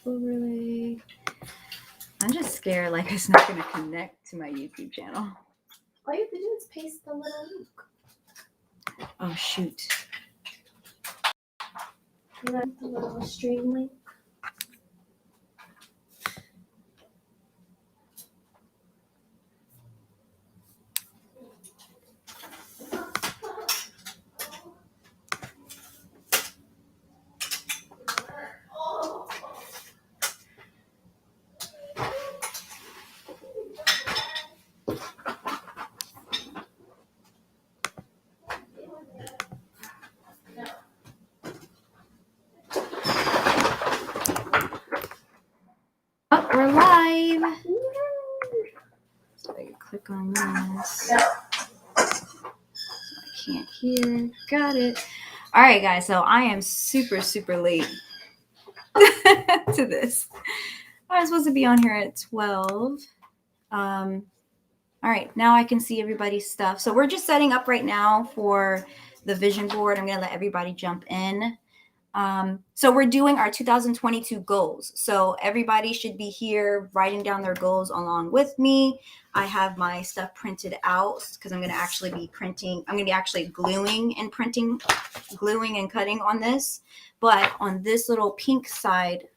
Overlay. I'm just scared like it's not going to connect to my YouTube channel. All you have to do is paste the little link. Oh, shoot. You got the little stream link. Oh, we're live. So I can click on this. So I can't hear. Got it. All right, guys. So I am super late to this. I was supposed to be on here at 12. All right, now I can see everybody's stuff. So we're just setting up right now for the vision board. I'm going to let everybody jump in. So we're doing our 2022 goals. So everybody should be here writing down their goals along with me. I have my stuff printed out because I'm going to actually be printing. I'm going to be actually gluing and cutting on this. But on this little pink side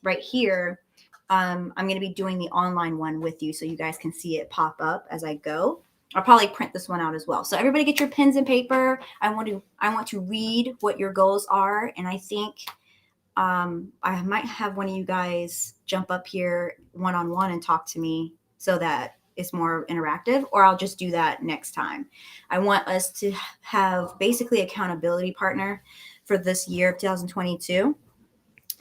right here, I'm going to be doing the online one with you so you guys can see it pop up as I go. I'll probably print this one out as well. So everybody get your pens and paper. I want to read what your goals are. And I think I might have one of you guys jump up here one-on-one and talk to me so that it's more interactive, or I'll just do that next time. I want us to have basically accountability partner for this year of 2022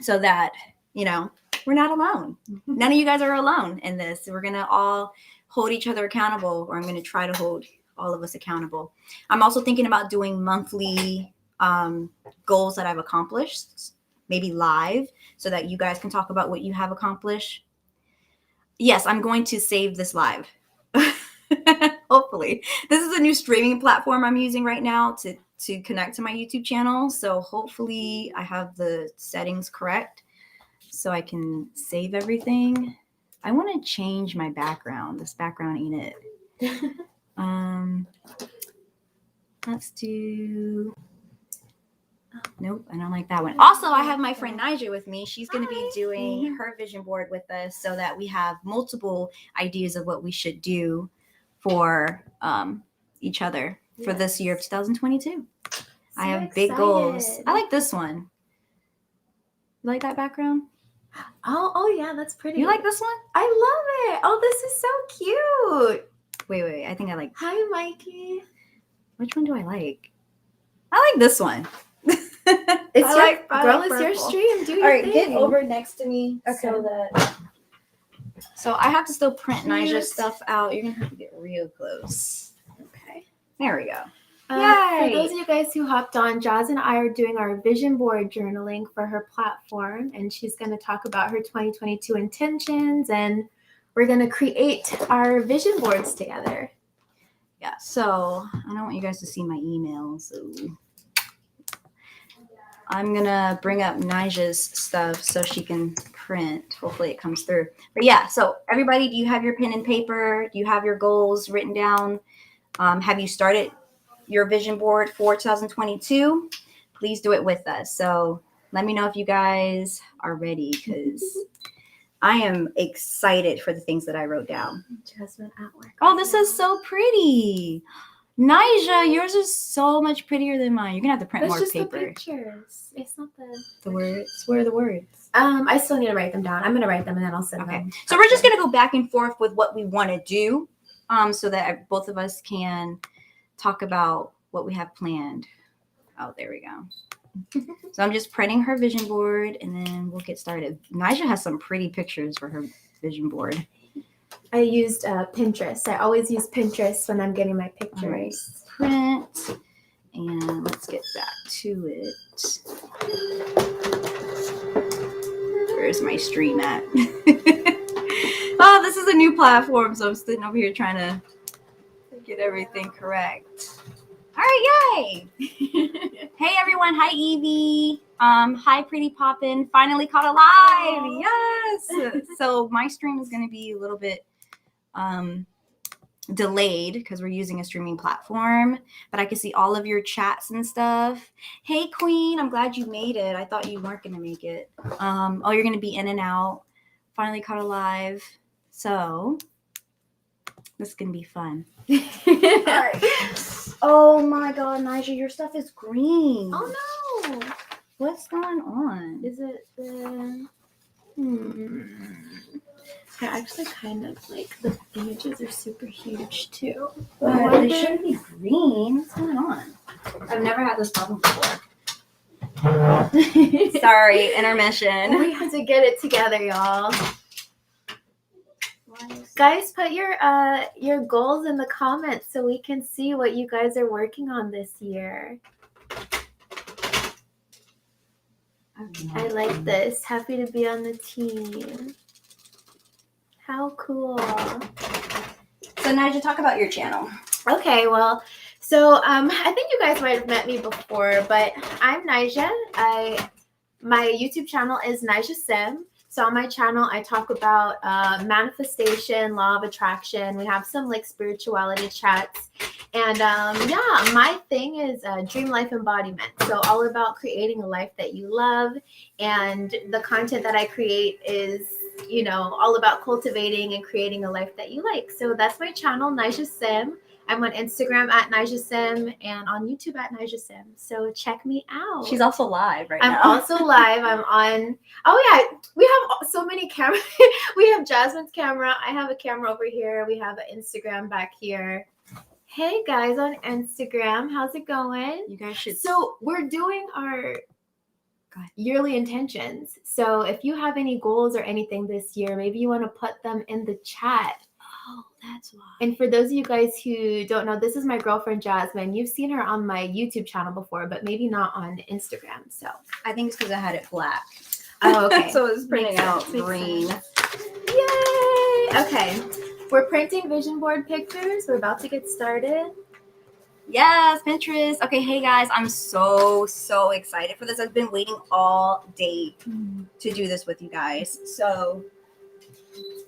so that, you know, we're not alone. None of you guys are alone in this. We're going to all hold each other accountable, or I'm going to try to hold all of us accountable. I'm also thinking about doing monthly goals that I've accomplished, maybe live, so that you guys can talk about what you have accomplished. Yes, I'm going to save this live. Hopefully. This is a new streaming platform I'm using right now to connect to my YouTube channel. So hopefully I have the settings correct so I can save everything. I want to change my background. This background ain't it. Let's do... Nope, I don't like that one. Also, I have my friend Nija with me. She's going to be doing her vision board with us so that we have multiple ideas of what we should do for each other for this year of 2022. So I have big goals. I like this one. You like that background? Oh yeah, that's pretty. You like this one? I love it. Oh, this is so cute. Wait. I think I like... Hi, Mikey. Which one do I like? I like this one. It's your stream. Do your thing. Get over next to me. Okay. So I have to still print Nija's stuff out. You're gonna have to get real close. Okay. There we go. For those of you guys who hopped on, Jazz and I are doing our vision board journaling for her platform, and she's going to talk about her 2022 intentions, and we're going to create our vision boards together. Yeah, so I don't want you guys to see my email, so I'm going to bring up Nija's stuff so she can print. Hopefully it comes through. But yeah, so everybody, do you have your pen and paper? Do you have your goals written down? Have you started your vision board for 2022? Please do it with us. So let me know if you guys are ready, because I am excited for the things that I wrote down. Jasmine at work. Oh, this is so pretty. Nija, yours is so much prettier than mine. You're gonna have to print more paper. The pictures. It's not the words. Where are the words? I still need to write them down. I'm gonna write them and then I'll send them. So we're just gonna go back and forth with what we want to do, so that both of us can talk about what we have planned. Oh, there we go. So I'm just printing her vision board and then we'll get started. Nija has some pretty pictures for her vision board. I used Pinterest. I always use Pinterest when I'm getting my pictures. All right. Print. And let's get back to it. Where's my stream at? Oh, this is a new platform, so I'm sitting over here trying to Get everything correct. All right, yay! Hey everyone, hi Evie. Hi Pretty Poppin'. Finally caught alive. Yes. So my stream is gonna be a little bit delayed because we're using a streaming platform, but I can see all of your chats and stuff. Hey Queen, I'm glad you made it. I thought you weren't gonna make it. Oh, you're gonna be in and out. Finally caught alive. So this is gonna be fun. All right. Oh my god, Nigel, your stuff is green. Oh no. What's going on? Is it the They're actually kind of like the images are super huge too. But they shouldn't be green. What's going on? I've never had this problem before. Sorry, intermission. We have to get it together, y'all. Guys, put your goals in the comments so we can see what you guys are working on this year. I like this. Happy to be on the team. How cool. So Nigel, talk about your channel. Okay, well, so I think you guys might have met me before, but I'm Nija. My YouTube channel is Nija Sim. So on my channel, I talk about manifestation, law of attraction. We have some like spirituality chats. And yeah, my thing is dream life embodiment. So all about creating a life that you love. And the content that I create is, you know, all about cultivating and creating a life that you like. So that's my channel, Nija Sim. I'm on Instagram at Nija Sim and on YouTube at Nija Sim. So check me out. She's also live right now. I'm also live. I'm on. Oh yeah, we have so many cameras. We have Jasmine's camera. I have a camera over here. We have an Instagram back here. Hey guys on Instagram, how's it going? You guys should. So we're doing our yearly intentions. So if you have any goals or anything this year, maybe you want to put them in the chat. Oh, that's why. And for those of you guys who don't know, this is my girlfriend Jasmine. You've seen her on my YouTube channel before, but maybe not on Instagram. So I think it's because I had it black. Oh, okay. So it's printing out green. Yay! Okay. We're printing vision board pictures. We're about to get started. Yes, Pinterest. Okay, hey guys, I'm so excited for this. I've been waiting all day to do this with you guys. So,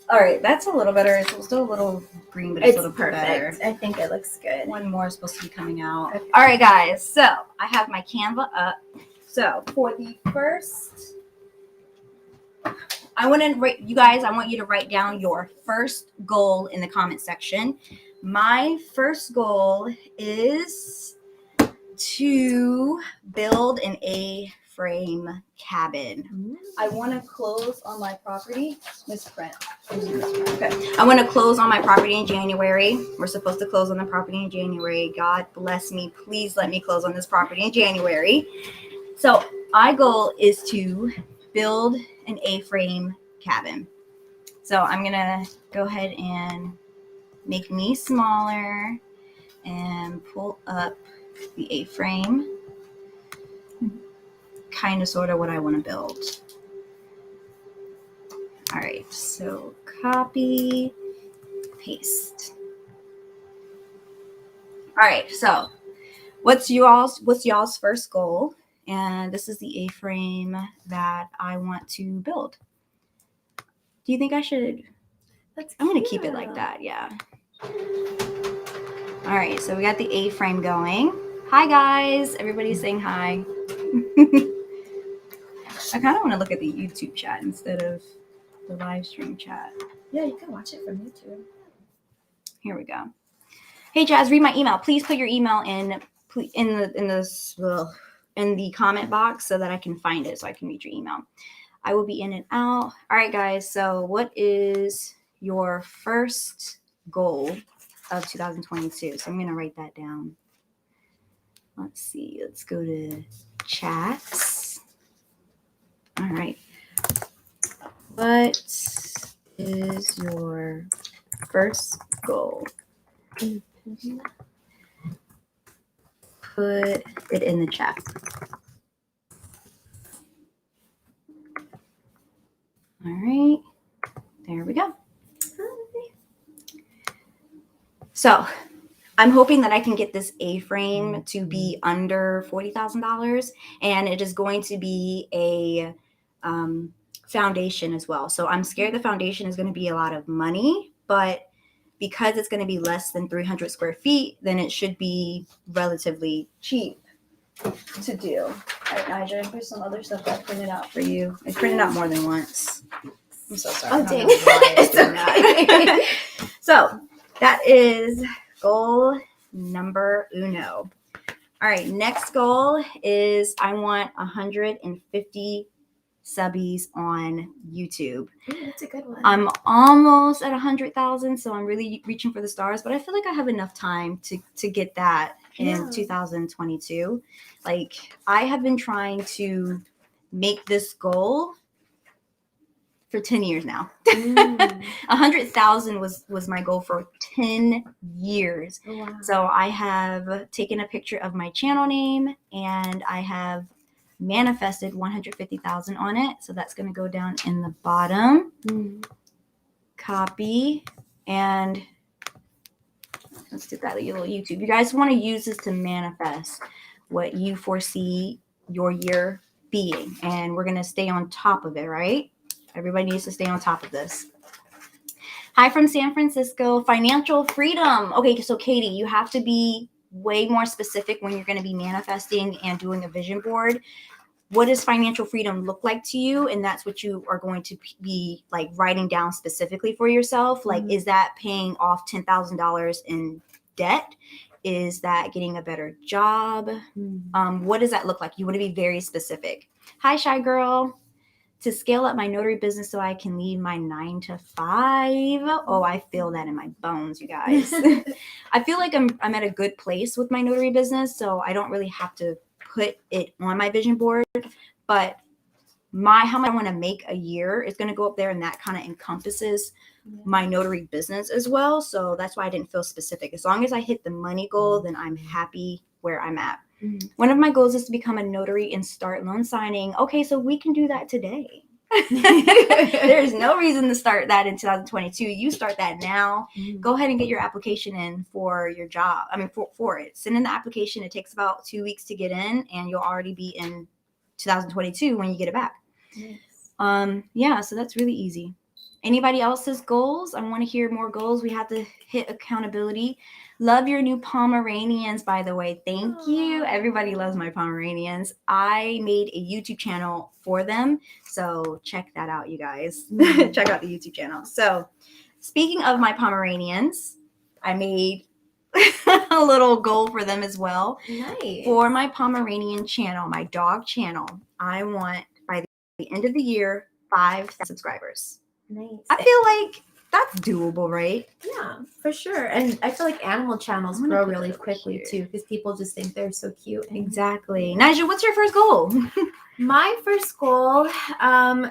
all right, that's a little better. It's still a little green, but it's a little perfect. better. I think it looks good. One more is supposed to be coming out. Okay. All right, guys. So I have my Canva up. So for the first, I want you to write down your first goal in the comment section. My first goal is to build an A-frame cabin. I want to close on my property. Misprint. Okay. I want to close on my property in January. We're supposed to close on the property in January. God bless me. Please let me close on this property in January. So my goal is to build an A-frame cabin. So I'm going to go ahead and make me smaller and pull up the A-frame. Kind of sort of what I want to build. All right, so copy, paste. All right, so what's y'all's first goal? And this is the A-frame that I want to build. Do you think I should? I'm going to keep it like that, yeah. All right, so we got the A-frame going. Hi, guys. Everybody's saying hi. I kind of want to look at the YouTube chat instead of the live stream chat. Yeah, you can watch it from YouTube. Here we go. Hey, Jazz, read my email. Please put your email in the comment box so that I can find it, so I can read your email. I will be in and out. All right, guys. So what is your first goal of 2022? So I'm going to write that down. Let's see. Let's go to chats. All right. What is your first goal? Put it in the chat. All right. There we go. So I'm hoping that I can get this A-frame to be under $40,000, and it is going to be a foundation as well. So I'm scared the foundation is going to be a lot of money, but because it's going to be less than 300 square feet, then it should be relatively cheap to do. All right, Nigel, here's some other stuff that I printed out for you. I printed out more than once. I'm so sorry. Oh, dang. It's okay. So that is goal number uno. All right, next goal is I want 150 subbies on YouTube. Ooh, that's a good one. I'm almost at 100,000, so I'm really reaching for the stars, but I feel like I have enough time to get that in 2022. Like, I have been trying to make this goal for 10 years now. 100,000 was my goal for 10 years. Oh, wow. So I have taken a picture of my channel name and I have manifested 150,000 on it. So that's going to go down in the bottom. Copy, and let's do that little YouTube. You guys want to use this to manifest what you foresee your year being, and we're going to stay on top of it, right? Everybody needs to stay on top of this. Hi from San Francisco. Financial freedom. Okay, so Katie, you have to be way more specific when you're going to be manifesting and doing a vision board. What does financial freedom look like to you? And that's what you are going to be like writing down specifically for yourself. Like, is that paying off $10,000 in debt? Is that getting a better job? What does that look like? You want to be very specific. Hi, Shy Girl. To scale up my notary business so I can leave my 9 to 5. Oh, I feel that in my bones, you guys. I feel like I'm at a good place with my notary business, so I don't really have to put it on my vision board. But how much I want to make a year is going to go up there, and that kind of encompasses my notary business as well. So that's why I didn't feel specific. As long as I hit the money goal, then I'm happy where I'm at. One of my goals is to become a notary and start loan signing. Okay, so we can do that today. There's no reason to start that in 2022. You start that now. Go ahead and get your application in for your job. I mean, for it. Send in the application. It takes about 2 weeks to get in, and you'll already be in 2022 when you get it back. Yeah, so that's really easy. Anybody else's goals? I want to hear more goals. We have to hit accountability. Love your new Pomeranians, by the way. Thank you. Everybody loves my Pomeranians. I made a YouTube channel for them. So check that out, you guys. Check out the YouTube channel. So speaking of my Pomeranians, I made a little goal for them as well. Nice. For my Pomeranian channel, my dog channel, I want by the end of the year, 5 subscribers. Nice. I feel like that's doable, right? Yeah, for sure. And I feel like animal channels grow really quickly too, because people just think they're so cute. Exactly. Nigel, what's your first goal? My first goal,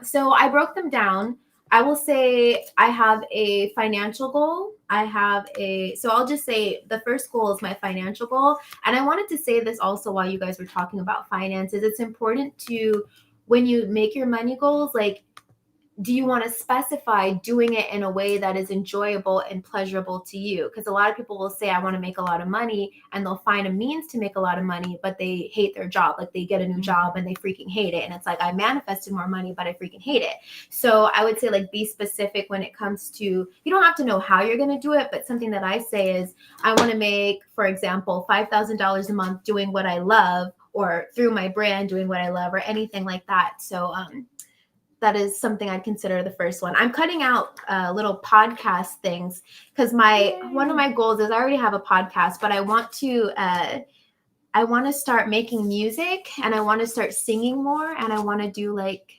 so I broke them down. I will say I have a financial goal. So I'll just say the first goal is my financial goal. And I wanted to say this also while you guys were talking about finances. It's important to, when you make your money goals, like, do you want to specify doing it in a way that is enjoyable and pleasurable to you? Because a lot of people will say, I want to make a lot of money, and they'll find a means to make a lot of money, but they hate their job. Like, they get a new job and they freaking hate it. And it's like, I manifested more money, but I freaking hate it. So I would say, like, be specific when it comes to, you don't have to know how you're going to do it, but something that I say is, I want to make, for example, $5,000 a month doing what I love, or through my brand doing what I love, or anything like that. So, that is something I'd consider the first one. I'm cutting out little podcast things because one of my goals is I already have a podcast, but I want to start making music, and I want to start singing more, and I want to do like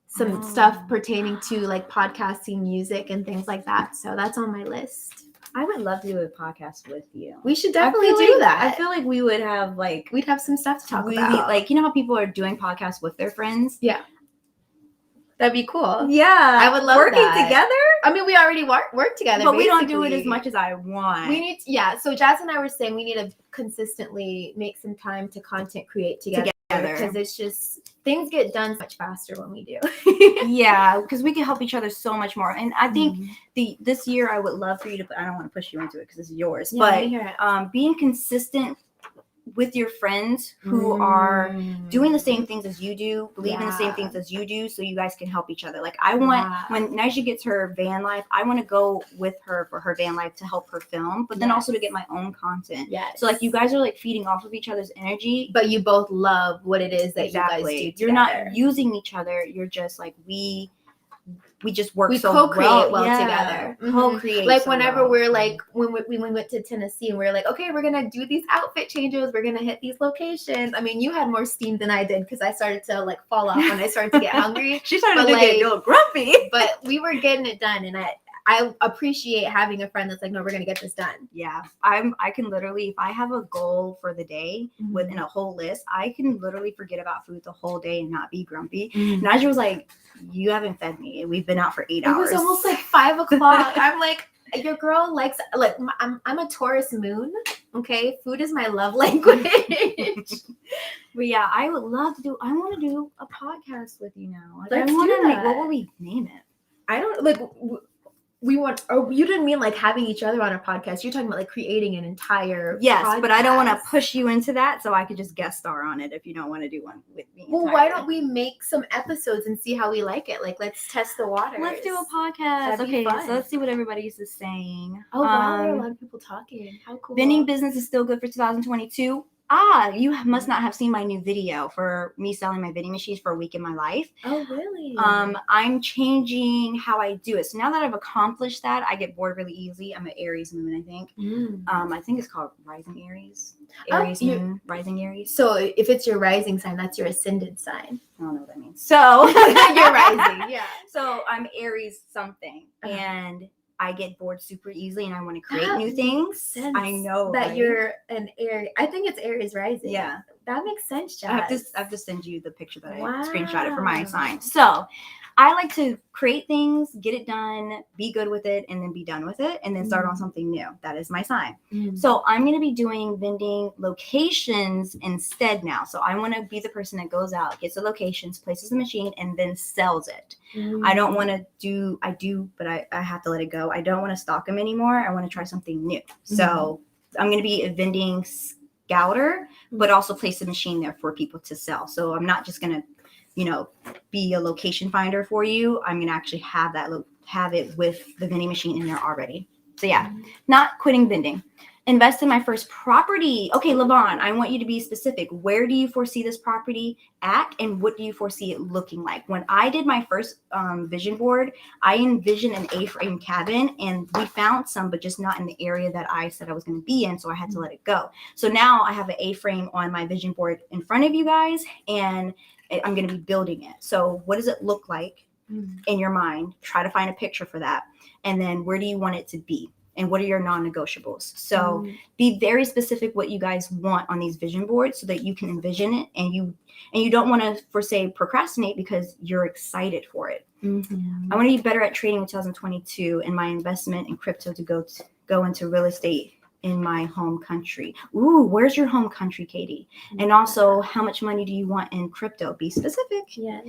some stuff pertaining to like podcasting, music, and things like that. So that's on my list. I would love to do a podcast with you. We should definitely do that. I feel like we would have we'd have some stuff to talk about. Like, you know how people are doing podcasts with their friends? Yeah. That'd be cool. Yeah. I would love working that. Together? I mean, we already work together, but we don't do it as much as I want. We need to, so Jazz and I were saying we need to consistently make some time to content create together. because it's just things get done much faster when we do. Yeah, because we can help each other so much more. And I think this year I would love for you to, I don't want to push you into it because it's yours, but being consistent with your friends who are doing the same things as you do, believe in the same things as you do, so you guys can help each other. Like I want, when Nyjah gets her van life, I want to go with her for her van life to help her film, but then also to get my own content. So like you guys are like feeding off of each other's energy. But you both love what it is that you guys do together. You're not using each other. You're just like, we just work so co-create well together. Co-create. Like whenever we're like, when we went to Tennessee and we're like, okay, we're going to do these outfit changes. We're going to hit these locations. I mean, you had more steam than I did because I started to like fall off when I started to get hungry. She started to get a little grumpy. But we were getting it done. And I appreciate having a friend that's like, no, we're going to get this done. Yeah. I can literally, if I have a goal for the day within a whole list, I can literally forget about food the whole day and not be grumpy. Nyjah was like, you haven't fed me. We've been out for 8 hours. It was almost like 5 o'clock. I'm like, your girl likes, like, I'm a Taurus moon. Okay. Food is my love language. But yeah, I would love to I want to do a podcast with you now. Like, Let's I want do to that. what will we name it? I don't like, we want, or you didn't mean like having each other on a podcast. You're talking about like creating an entire podcast. But I don't want to push you into that, so I could just guest star on it if you don't want to do one with me. Well, why don't we make some episodes and see how we like it? Like, let's test the waters. Let's do a podcast. That'd be fun. So let's see what everybody is saying. Oh, wow, there are a lot of people talking. How cool. Vending business is still good for 2022. You must not have seen my new video for me selling my vending machines for a week in my life. Oh, really? I'm changing how I do it. So now that I've accomplished that, I get bored really easily. I'm an Aries moon, I think. I think it's called Rising Aries. Aries moon, Rising Aries. So if it's your rising sign, that's your ascendant sign. I don't know what that means. So you're rising, yeah. So I'm Aries something, and I get bored super easily and I want to create new things. I know that you're an Aries. I think it's Aries rising. Yeah. That makes sense, Jazz. I have to send you the picture that I screenshotted for my sign. So I like to create things, get it done, be good with it, and then be done with it, and then start on something new. That is my sign. So I'm going to be doing vending locations instead now. So I want to be the person that goes out, gets the locations, places the machine, and then sells it. I don't want to but I have to let it go. I don't want to stock them anymore. I want to try something new. So I'm going to be a vending scouter, but also place the machine there for people to sell. So I'm not just going to be a location finder for you. I'm going to actually have it with the vending machine in there already. So yeah, not quitting vending. Invest in my first property. Okay, Levon, I want you to be specific. Where do you foresee this property at, and what do you foresee it looking like? When I did my first vision board, I envisioned an A-frame cabin, and we found some, but just not in the area that I said I was going to be in, so I had to let it go. So now I have an A-frame on my vision board in front of you guys, and I'm going to be building it. So what does it look like in your mind? Try to find a picture for that. And then where do you want it to be? And what are your non-negotiables? So be very specific what you guys want on these vision boards so that you can envision it, and you don't want to procrastinate because you're excited for it. I want to be better at trading in 2022, and my investment in crypto to go into real estate in my home country. Ooh, where's your home country, Katie? And also, how much money do you want in crypto? Be specific. Yes.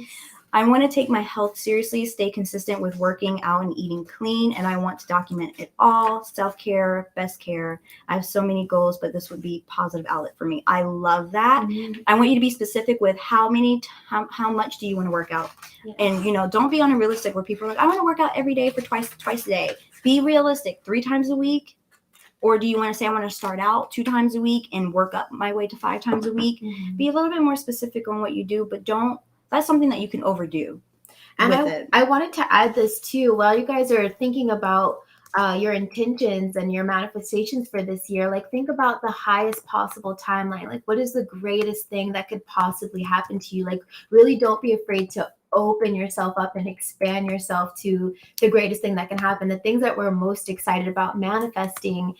I want to take my health seriously, stay consistent with working out and eating clean, and I want to document it all. Self-care, best care. I have so many goals, but this would be a positive outlet for me. I love that. I want you to be specific with how much do you want to work out? Yes. And, don't be unrealistic where people are like, I want to work out every day for twice a day. Be realistic, 3 times a week. Or do you want to say, I want to start out 2 times a week and work up my way to 5 times a week? Be a little bit more specific on what you do, but that's something that you can overdo. And I wanted to add this too. While you guys are thinking about your intentions and your manifestations for this year, like think about the highest possible timeline. Like what is the greatest thing that could possibly happen to you? Like really don't be afraid to open yourself up and expand yourself to the greatest thing that can happen. The things that we're most excited about manifesting,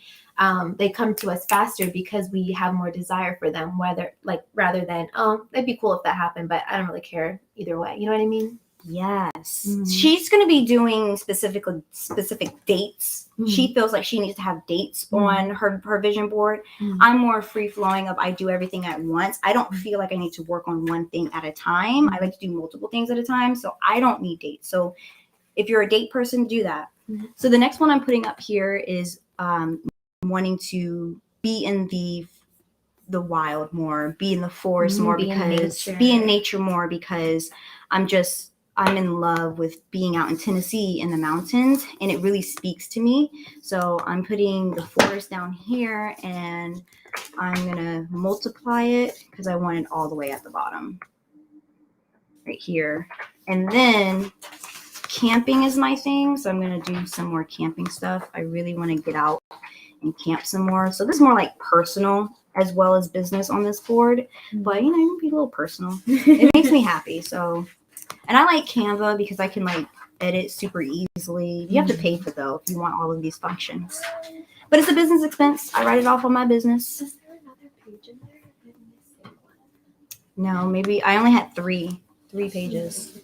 they come to us faster because we have more desire for them, rather than, oh, it'd be cool if that happened, but I don't really care either way. You know what I mean? Yes. Mhm. She's going to be doing specific dates. Mhm. She feels like she needs to have dates Mhm. on her vision board. Mhm. I'm more free flowing of I do everything at once. I don't feel like I need to work on one thing at a time. I like to do multiple things at a time. So I don't need dates. So if you're a date person, do that. Mhm. So the next one I'm putting up here is wanting to be in the wild more, be in the forest more, be because in be in nature more, because I'm in love with being out in Tennessee in the mountains, and it really speaks to me. So I'm putting the forest down here, and I'm gonna multiply it because I want it all the way at the bottom right here. And then camping is my thing, so I'm gonna do some more camping stuff. I really want to get out and camp some more. So this is more like personal as well as business on this board, but you know, it can be a little personal. It makes me happy. So, and I like Canva because I can like edit super easily. You have to pay for though if you want all of these functions, but it's a business expense. I write it off on my business. Is there another page in there? I'm missing one. No, maybe I only had three pages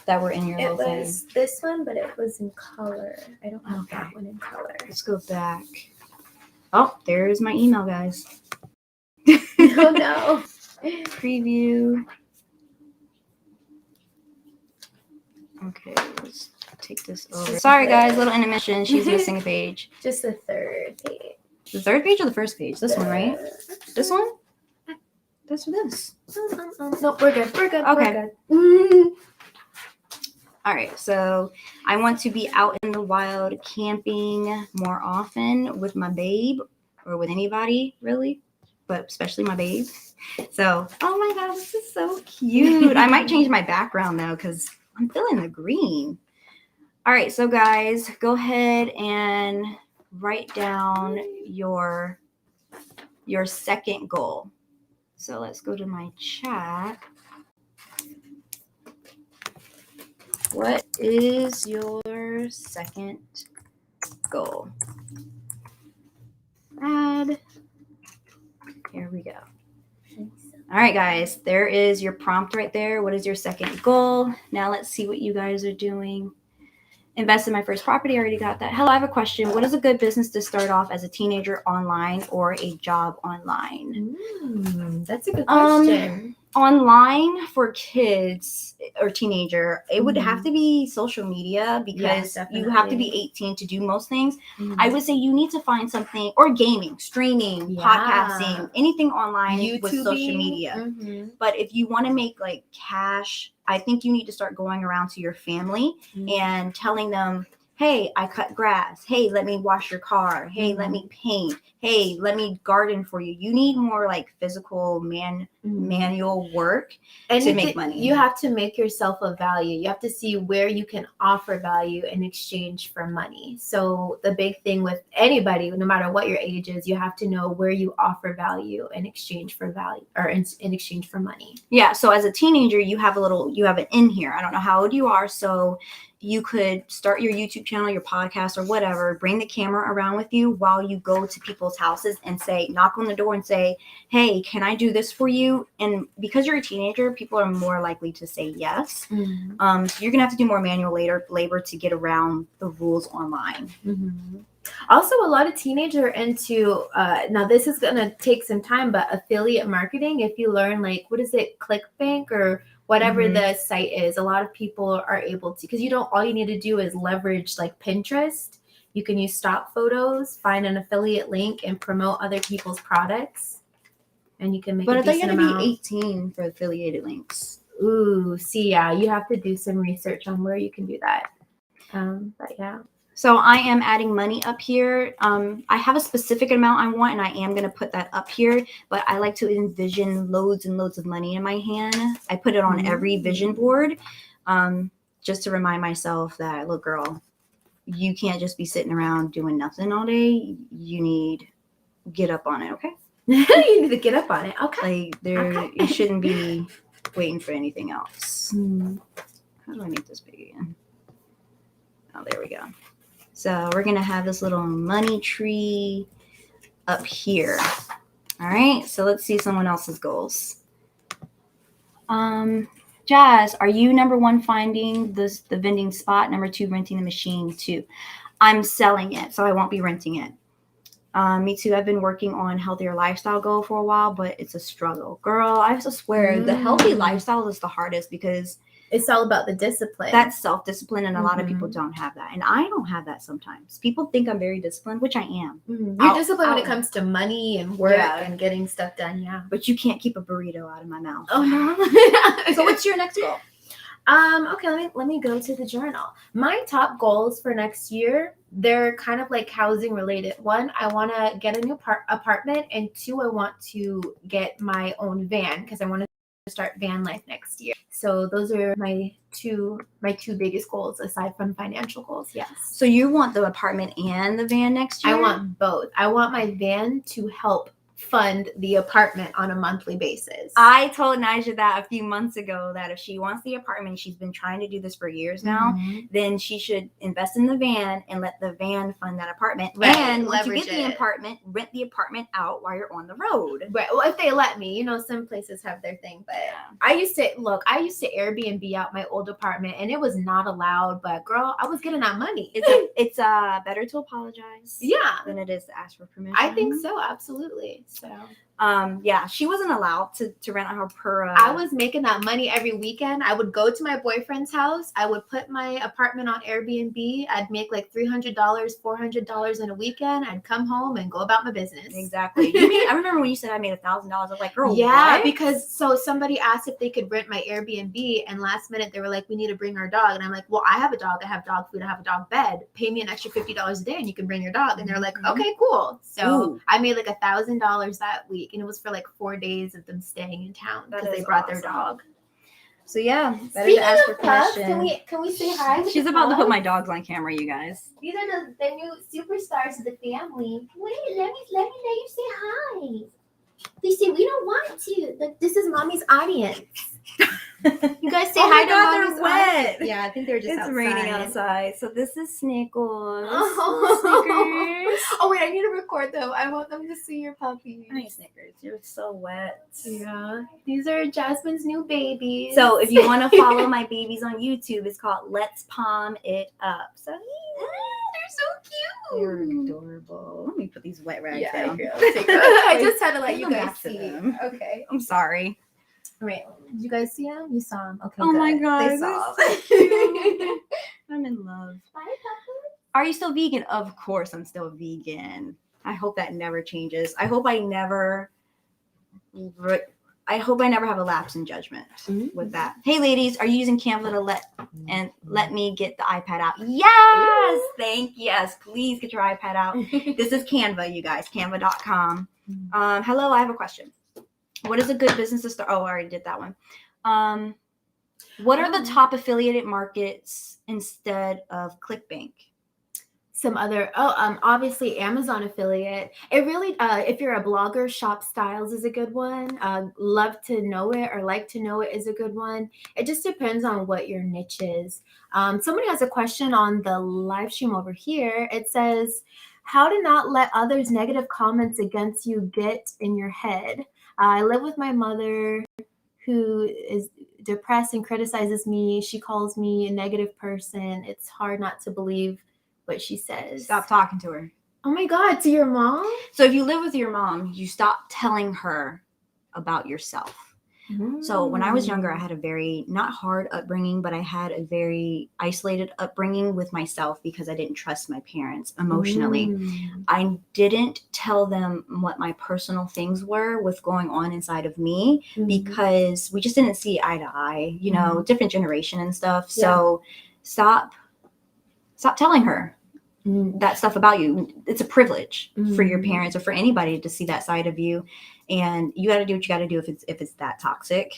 that were in your It little thing. was this one, but it was in color. I don't have Okay. that one in color. Let's go back. Oh, there's my email, guys. Oh no. Preview. Okay, let's take this over. Sorry, guys, little intermission. She's missing a page. Just the third page. The third page or the first page? This one, right? This one? That's for this. Nope, we're good. We're good. Okay. We're good. All right, so I want to be out in the wild camping more often with my babe, or with anybody really, but especially my babe. So, oh my God, this is so cute. I might change my background though because I'm feeling the green. All right, so guys, go ahead and write down your second goal. So let's go to my chat. What is your second goal? Add. Here we go. All right, guys, there is your prompt right there. What is your second goal? Now let's see what you guys are doing. Invest in my first property. I already got that. Hello, I have a question. What is a good business to start off as a teenager online or a job online? That's a good question. Online for kids or teenager, it would have to be social media because you have to be 18 to do most things. I would say you need to find something, or gaming, streaming, podcasting, anything online with social media. But if you want to make like cash, I think you need to start going around to your family and telling them, hey, I cut grass. Hey, let me wash your car. Hey, let me paint. Hey, let me garden for you. You need more like physical manual work to make money. You have to make yourself of value. You have to see where you can offer value in exchange for money. So the big thing with anybody, no matter what your age is, you have to know where you offer value in exchange for value, or in exchange for money. Yeah. So as a teenager, you have an in here. I don't know how old you are. So you could start your YouTube channel, your podcast, or whatever, bring the camera around with you while you go to people's houses and say, knock on the door and say, hey, can I do this for you? And because you're a teenager, people are more likely to say yes. So you're going to have to do more manual labor to get around the rules online. Also, a lot of teenagers are into, now this is going to take some time, but affiliate marketing, if you learn like, what is it, ClickBank or whatever the site is, a lot of people are able to, because all you need to do is leverage like Pinterest. You can use stock photos, find an affiliate link, and promote other people's products, and you can make a decent amount. But I thought you had to be 18 for affiliated links. Ooh, see, yeah, you have to do some research on where you can do that. But yeah. So I am adding money up here. I have a specific amount I want, and I am going to put that up here, but I like to envision loads and loads of money in my hand. I put it on every vision board just to remind myself that, look, girl, you can't just be sitting around doing nothing all day. You need to get up on it, okay? You need to get up on it, okay? Like you shouldn't be waiting for anything else. How do I make this big again? Oh, there we go. So we're going to have this little money tree up here. All right. So let's see someone else's goals. Jazz, are you number one finding the vending spot? Number two, renting the machine? Two, I'm selling it, so I won't be renting it. Me too. I've been working on healthier lifestyle goal for a while, but it's a struggle. Girl, I have to swear, the healthy lifestyle is the hardest because it's all about the discipline. That's self-discipline, and a lot of people don't have that. And I don't have that sometimes. People think I'm very disciplined, which I am. You're disciplined when it comes to money and work and getting stuff done, But you can't keep a burrito out of my mouth. Oh, no. So what's your next goal? Okay, let me go to the journal. My top goals for next year, they're kind of like housing related. One, I want to get a new apartment, and two, I want to get my own van because I want to start van life next year. So those are my two biggest goals aside from financial goals. Yes. So you want the apartment and the van next year? I want both. I want my van to help fund the apartment on a monthly basis. I told Nija that a few months ago that if she wants the apartment, she's been trying to do this for years now, then she should invest in the van and let the van fund that apartment. Right. And once you get the apartment, rent the apartment out while you're on the road. Right. Well, if they let me, some places have their thing, but I used to Airbnb out my old apartment and it was not allowed, but girl, I was getting that money. It's better to apologize than it is to ask for permission. I think so. Absolutely. So, she wasn't allowed to rent out her. I was making that money every weekend. I would go to my boyfriend's house. I would put my apartment on Airbnb. I'd make like $300, $400 in a weekend. I'd come home and go about my business. Exactly. I remember when you said I made $1,000. I was like, girl, what? Because somebody asked if they could rent my Airbnb, and last minute they were like, we need to bring our dog, and I'm like, well, I have a dog. I have dog food. I have a dog bed. Pay me an extra $50 a day, and you can bring your dog. And they're like, okay, cool. So I made like $1,000 that week, and it was for like 4 days of them staying in town because they brought their dog. So better to ask for permission. Can we say hi? She's about to put my dogs on camera, you guys. These are the new superstars of the family. Wait, let you say hi. They say we don't want to. Like, this is mommy's audience. You guys say hi to mommy's they're wet. audience. Yeah, I think they're just outside. Raining outside. So this is Snickles. Oh. Snickers. Oh wait, I need to record them. I want them to see your puppy. Hi, Snickers. You're so wet. Yeah. These are Jasmine's new babies. So if you want to follow my babies on YouTube, it's called Let's Palm It Up. So they're so cute. They're adorable. Let me put these wet rags down. I just had to let you guys see them. Okay. I'm sorry. Wait, did you guys see them? You saw them. Okay. Oh good. my god. They saw them. I'm in love. Bye, Papa. Are you still vegan? Of course I'm still vegan. I hope that never changes. I hope I never have a lapse in judgment with that. Hey ladies, are you using Canva to let me get the iPad out? Yes! Thank you. Yes, please get your iPad out. This is Canva, you guys. Canva.com. Hello, I have a question. What is a good business to start? Oh, I already did that one. What are the top affiliated markets instead of ClickBank? Some other, obviously Amazon affiliate. It really, if you're a blogger, Shop Styles is a good one. Love to Know It or Like to Know It is a good one. It just depends on what your niche is. Somebody has a question on the live stream over here. It says, how to not let others' negative comments against you get in your head. I live with my mother who is depressed and criticizes me. She calls me a negative person. It's hard not to believe what she says. Stop talking to her. Oh my God, to your mom? So if you live with your mom, you stop telling her about yourself. So when I was younger, I had a very, not hard upbringing, but I had a very isolated upbringing with myself because I didn't trust my parents emotionally. I didn't tell them what my personal things were with going on inside of me because we just didn't see eye to eye, different generation and stuff. So stop telling her that stuff about you. It's a privilege for your parents or for anybody to see that side of you, and you got to do what you got to do if it's that toxic.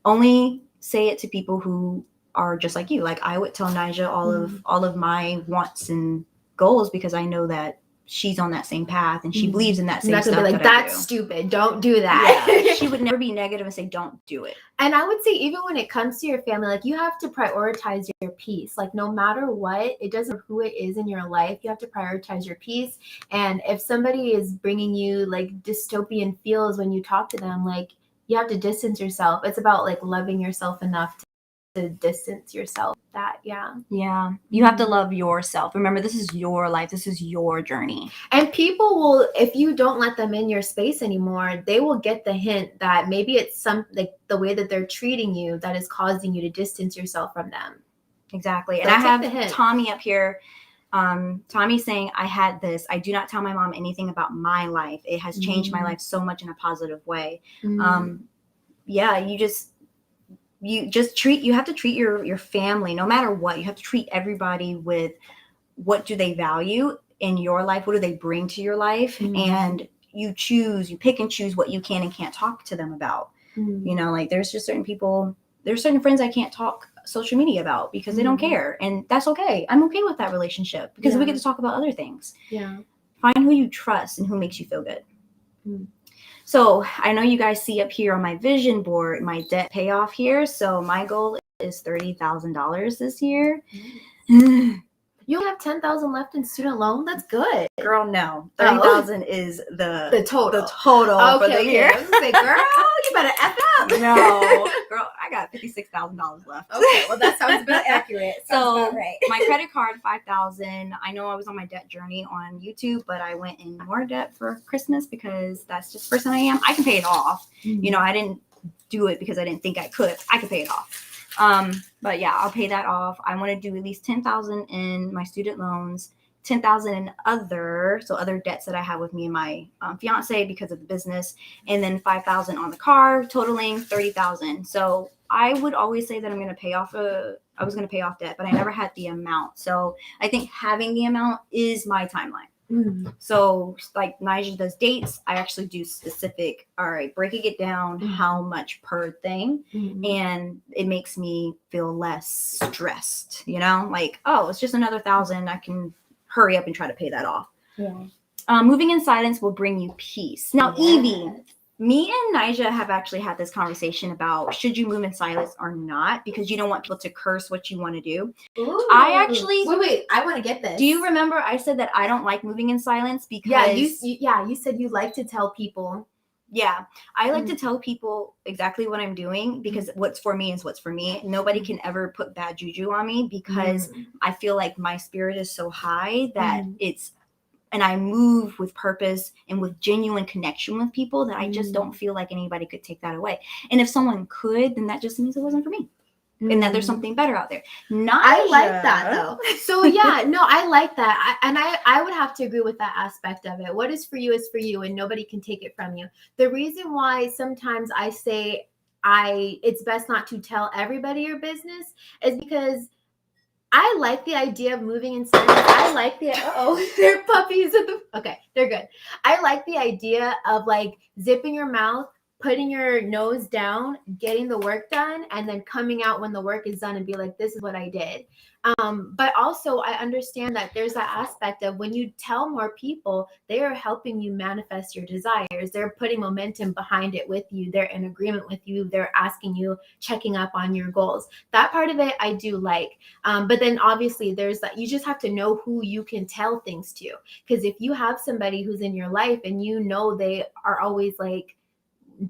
Only say it to people who are just like you. Like I would tell Nija all of my wants and goals because I know that she's on that same path and she believes in that same stuff. Be like, that's stupid. Don't do that. Yeah. She would never be negative and say, don't do it. And I would say, even when it comes to your family, like you have to prioritize your peace. Like no matter what, it doesn't matter who it is in your life, you have to prioritize your peace. And if somebody is bringing you like dystopian feels when you talk to them, like you have to distance yourself. It's about like loving yourself enough to distance yourself. That, yeah. Yeah. You have to love yourself. Remember, this is your life. This is your journey. And people will, if you don't let them in your space anymore, they will get the hint that maybe it's like the way that they're treating you that is causing you to distance yourself from them. Exactly. So and I take the have hint. Tommy up here. Tommy saying, I had this. I do not tell my mom anything about my life. It has changed my life so much in a positive way. Yeah, you have to treat your family, no matter what. You have to treat everybody with what do they value in your life? What do they bring to your life? And you pick and choose what you can and can't talk to them about. You know, like there's just certain people, there's certain friends I can't talk social media about because they don't care. And that's okay. I'm okay with that relationship because we get to talk about other things. Yeah. Find who you trust and who makes you feel good. So I know you guys see up here on my vision board, my debt payoff here. So my goal is $30,000 this year. You only have $10,000 left in student loan? That's good. Girl, no. 30,000 is the total. The total for the year. I was gonna say, girl, you better F up. No, girl, I got $56,000 left. Okay, well that sounds about accurate. So right. my credit card, $5,000. I know I was on my debt journey on YouTube, but I went in more debt for Christmas because that's just the person I am. I can pay it off. You know, I didn't do it because I didn't think I could. I could pay it off. But yeah, I'll pay that off. I want to do at least 10,000 in my student loans, 10,000 in other debts that I have with me and my fiance because of the business, and then 5,000 on the car, totaling 30,000. So I would always say that I was going to pay off debt, but I never had the amount. So I think having the amount is my timeline. So like Nigel does dates, I actually do specific, all right, breaking it down, how much per thing. And it makes me feel less stressed, you know, like, oh, it's just another 1,000. I can hurry up and try to pay that off. Moving in silence will bring you peace. Now, Evie, me and Nija have actually had this conversation about should you move in silence or not, because you don't want people to curse what you want to do. Ooh. I actually wait. I want to get this. Do you remember I said that I don't like moving in silence because you said you like to tell people. Yeah, I like to tell people exactly what I'm doing because what's for me is what's for me. Nobody can ever put bad juju on me because I feel like my spirit is so high that and I move with purpose and with genuine connection with people that I just don't feel like anybody could take that away. And if someone could, then that just means it wasn't for me. And that there's something better out there. I like that though. So yeah, no, I like that. I would have to agree with that aspect of it. What is for you and nobody can take it from you. The reason why sometimes I say it's best not to tell everybody your business is because I like the idea of moving in silence. I like they're puppies. Okay, they're good. I like the idea of like zipping your mouth, putting your nose down, getting the work done, and then coming out when the work is done and be like, this is what I did. But also I understand that there's that aspect of when you tell more people, they are helping you manifest your desires. They're putting momentum behind it with you. They're in agreement with you. They're asking you, checking up on your goals. That part of it I do like. But then obviously there's that, you just have to know who you can tell things to. Because if you have somebody who's in your life and you know they are always like,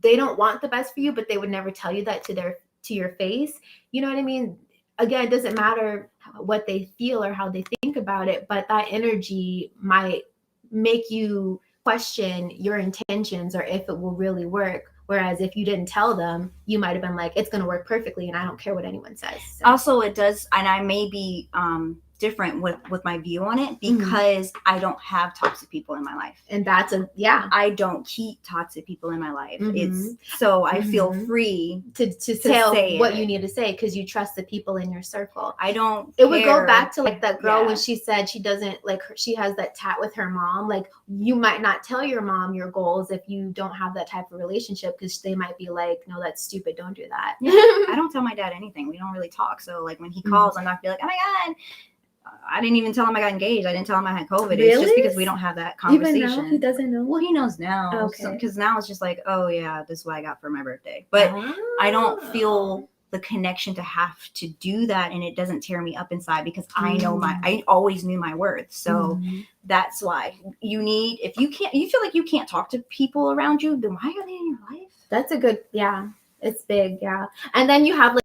they don't want the best for you, but they would never tell you that to your face. You know what I mean? Again, it doesn't matter what they feel or how they think about it, but that energy might make you question your intentions or if it will really work. Whereas if you didn't tell them, you might have been like, it's going to work perfectly and I don't care what anyone says. So. Also, it does, and I may be different with my view on it because I don't have toxic people in my life. And that's I don't keep toxic people in my life. It's so I feel free to say what you need to say because you trust the people in your circle. I don't It would go back to like that girl when she said she doesn't like she has that tat with her mom. Like you might not tell your mom your goals if you don't have that type of relationship because they might be like, no, that's stupid, don't do that. I don't tell my dad anything. We don't really talk. So like when he calls, I'm not be like, oh my God, I didn't even tell him I got engaged. I didn't tell him I had COVID. Really? It's just because we don't have that conversation. Even now, he doesn't know? Well, he knows now. Okay. Because now it's just like, oh yeah, this is what I got for my birthday. But I don't feel the connection to have to do that, and it doesn't tear me up inside because I know I always knew my worth. So that's why if you feel like you can't talk to people around you, then why are they in your life? That's a good, yeah. It's big, yeah. And then you have like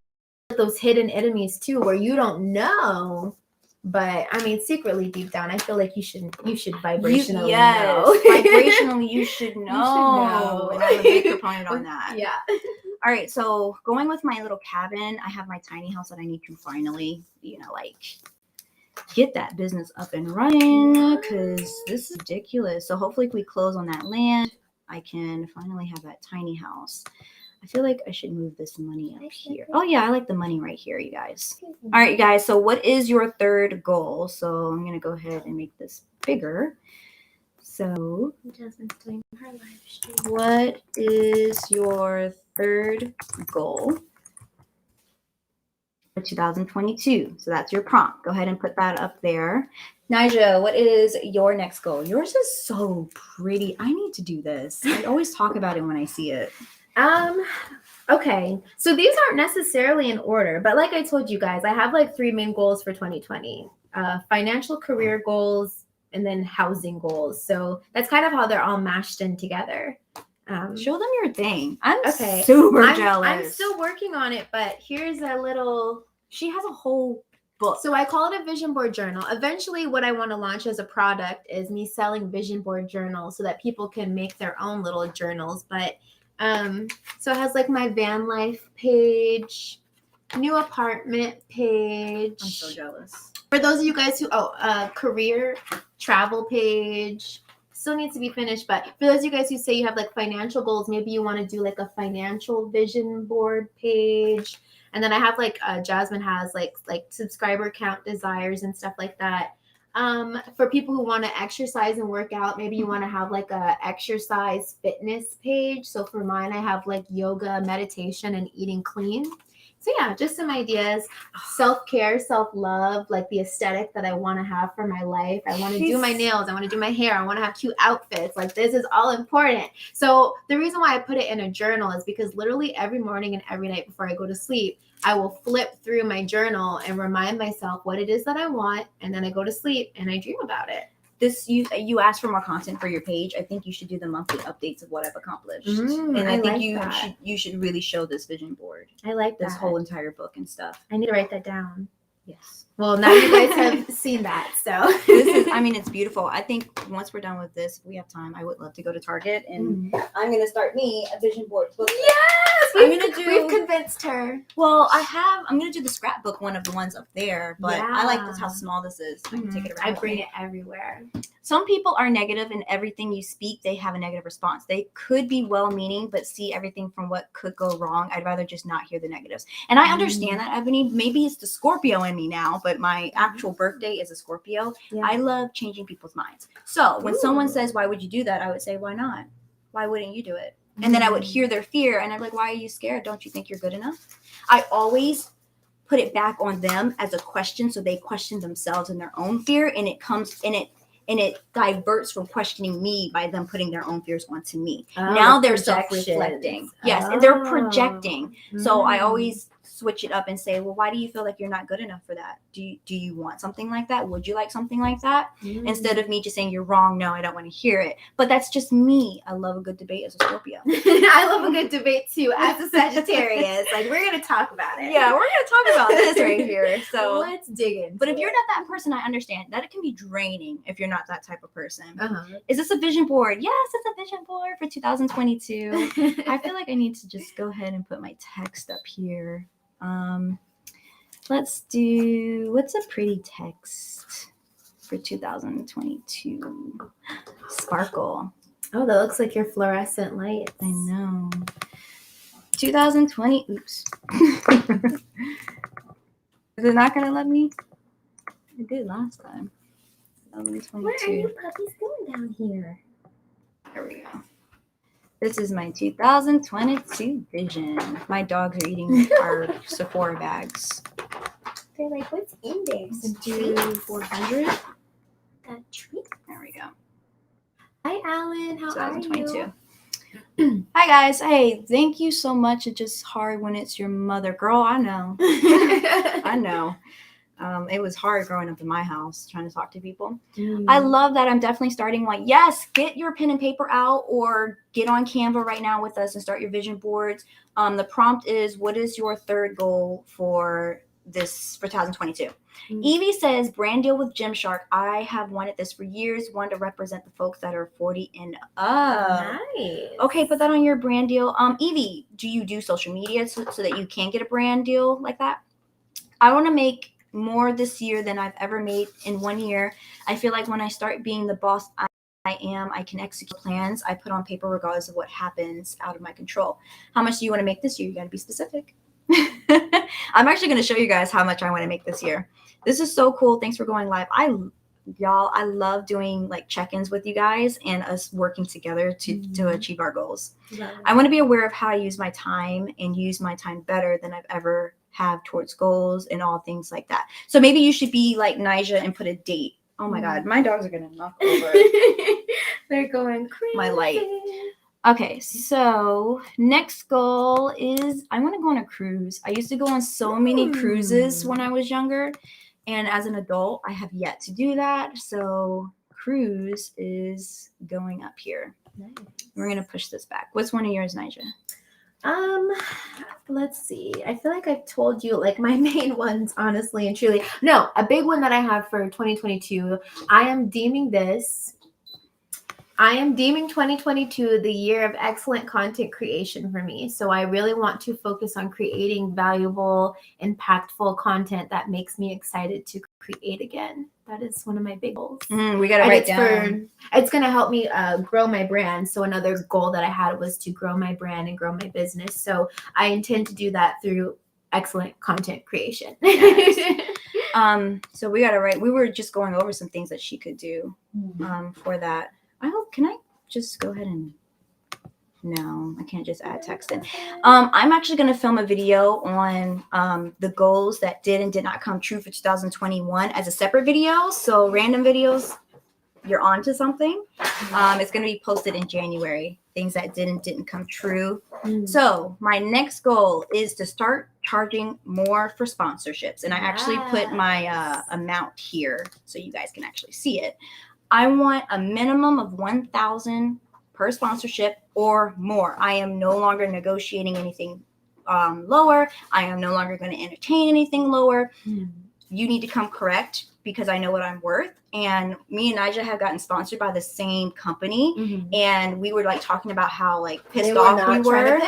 those hidden enemies too, where you don't know, but I mean, secretly deep down, I feel like you should vibrationally know. Vibrationally, you should know. know. And I'm a big proponent on that. Yeah. All right, so going with my little cabin, I have my tiny house that I need to finally, like get that business up and running because this is ridiculous. So hopefully if we close on that land, I can finally have that tiny house. I feel like I should move this money up here. Oh yeah, I like the money right here, you guys. All right, you guys, so what is your third goal? So I'm going to go ahead and make this bigger. So Jasmine's doing her live stream. what is your third goal for 2022? So that's your prompt. Go ahead and put that up there. Nija, what is your next goal? Yours is so pretty. I need to do this. I always talk about it when I see it. Okay. So these aren't necessarily in order, but like I told you guys, I have like 3 main goals for 2020. Financial career goals and then housing goals. So that's kind of how they're all mashed in together. Show them your thing. I'm Okay. super jealous. I'm still working on it, but here's a little. She has a whole book. So I call it a vision board journal. Eventually, what I want to launch as a product is me selling vision board journals so that people can make their own little journals. But so it has like my van life page, new apartment page. I'm so jealous. For those of you guys who career travel page. Still needs to be finished, but for those of you guys who say you have like financial goals, maybe you want to do like a financial vision board page. And then I have like Jasmine has like subscriber count desires and stuff like that. For people who want to exercise and work out, maybe you want to have like a exercise fitness page. So for mine, I have like yoga, meditation, and eating clean. So yeah, just some ideas. Self-care, self-love, like the aesthetic that I want to have for my life. I want to do my nails. I want to do my hair. I want to have cute outfits. Like this is all important. So the reason why I put it in a journal is because literally every morning and every night before I go to sleep, I will flip through my journal and remind myself what it is that I want. And then I go to sleep and I dream about it. You asked for more content for your page. I think you should do the monthly updates of what I've accomplished. And I think you should really show this vision board. I like this whole entire book and stuff. I need to write that down. Yes. Well, now you guys have seen that. So it's beautiful. I think once we're done with this, if we have time, I would love to go to Target and I'm gonna start me a vision board book. Yes, we've convinced her. Well, I'm gonna do the scrapbook one of the ones up there, but I like this how small this is. I can take it around. I bring it everywhere. Some people are negative in everything you speak. They have a negative response. They could be well-meaning, but see everything from what could go wrong. I'd rather just not hear the negatives. And I understand that, Ebony. Maybe it's the Scorpio in me now, but my actual birthday is a Scorpio. Yeah. I love changing people's minds. So when someone says, why would you do that? I would say, why not? Why wouldn't you do it? And then I would hear their fear and I'm like, why are you scared? Don't you think you're good enough? I always put it back on them as a question. So they question themselves and their own fear, and it diverts from questioning me by them putting their own fears onto me. Now they're self-reflecting. Yes, and they're projecting. So I always switch it up and say, well, why do you feel like you're not good enough for that? Do you want something like that? Would you like something like that? Instead of me just saying you're wrong. No, I don't want to hear it. But that's just me. I love a good debate as a Scorpio. I love a good debate too as a Sagittarius. Like we're going to talk about it. Yeah, we're going to talk about this right here. So let's dig in. But if you're not that person, I understand that it can be draining if you're not that type of person. Is this a vision board? Yes, it's a vision board for 2022. I feel like I need to just go ahead and put my text up here. Let's do, what's a pretty text for 2022? Sparkle. Oh, that looks like your fluorescent lights. I know. 2020. Oops. Is it not going to let me? It did last time. 2022. Where are you puppies going down here? There we go. This is my 2022 vision. My dogs are eating our Sephora bags. They're like, what's in there? Some treat? 400. That treat? There we go. Hi, Alan. How are you? Hi, guys. Hey, thank you so much. It's just hard when it's your mother. Girl, I know. I know. It was hard growing up in my house trying to talk to people. I love that I'm definitely starting one. Yes, get your pen and paper out or get on Canva right now with us and start your vision boards. The prompt is, what is your third goal for 2022? Evie says, brand deal with Gymshark. I have wanted this for years, wanted to represent the folks that are 40 and up. Nice. Okay, put that on your brand deal. Evie, do you do social media so that you can get a brand deal like that? I want to make more this year than I've ever made in 1 year. I feel like when I start being the boss I am, I can execute plans I put on paper regardless of what happens out of my control. How much do you want to make this year? You got to be specific. I'm actually going to show you guys how much I want to make this year. This is so cool. Thanks for going live. I love doing like check-ins with you guys and us working together to achieve our goals. I want to be aware of how I use my time and use my time better than I've ever have towards goals and all things like that. So maybe you should be like Nija and put a date. Oh my God, my dogs are going to knock over. They're going crazy. My light. Okay, so next goal is I want to go on a cruise. I used to go on so many cruises when I was younger. And as an adult, I have yet to do that. So cruise is going up here. Nice. We're going to push this back. What's one of yours, Nija? Let's see. I feel like I've told you like my main ones, honestly and truly. No, a big one that I have for 2022. I am deeming 2022 the year of excellent content creation for me. So I really want to focus on creating valuable, impactful content that makes me excited to create again. That is one of my big goals. We got to write down. It's going to help me grow my brand. So another goal that I had was to grow my brand and grow my business. So I intend to do that through excellent content creation. Yes. So we got to write. We were just going over some things that she could do for that. Can I just go ahead and, no, I can't just add text in. I'm actually going to film a video on the goals that did and did not come true for 2021 as a separate video. So random videos, you're on to something. It's going to be posted in January, things that did and didn't come true. So my next goal is to start charging more for sponsorships. And I actually put my amount here so you guys can actually see it. I want a minimum of $1,000 per sponsorship or more. I am no longer negotiating anything lower. I am no longer going to entertain anything lower. You need to come correct because I know what I'm worth. And me and Nija have gotten sponsored by the same company. And we were like talking about how like pissed off we were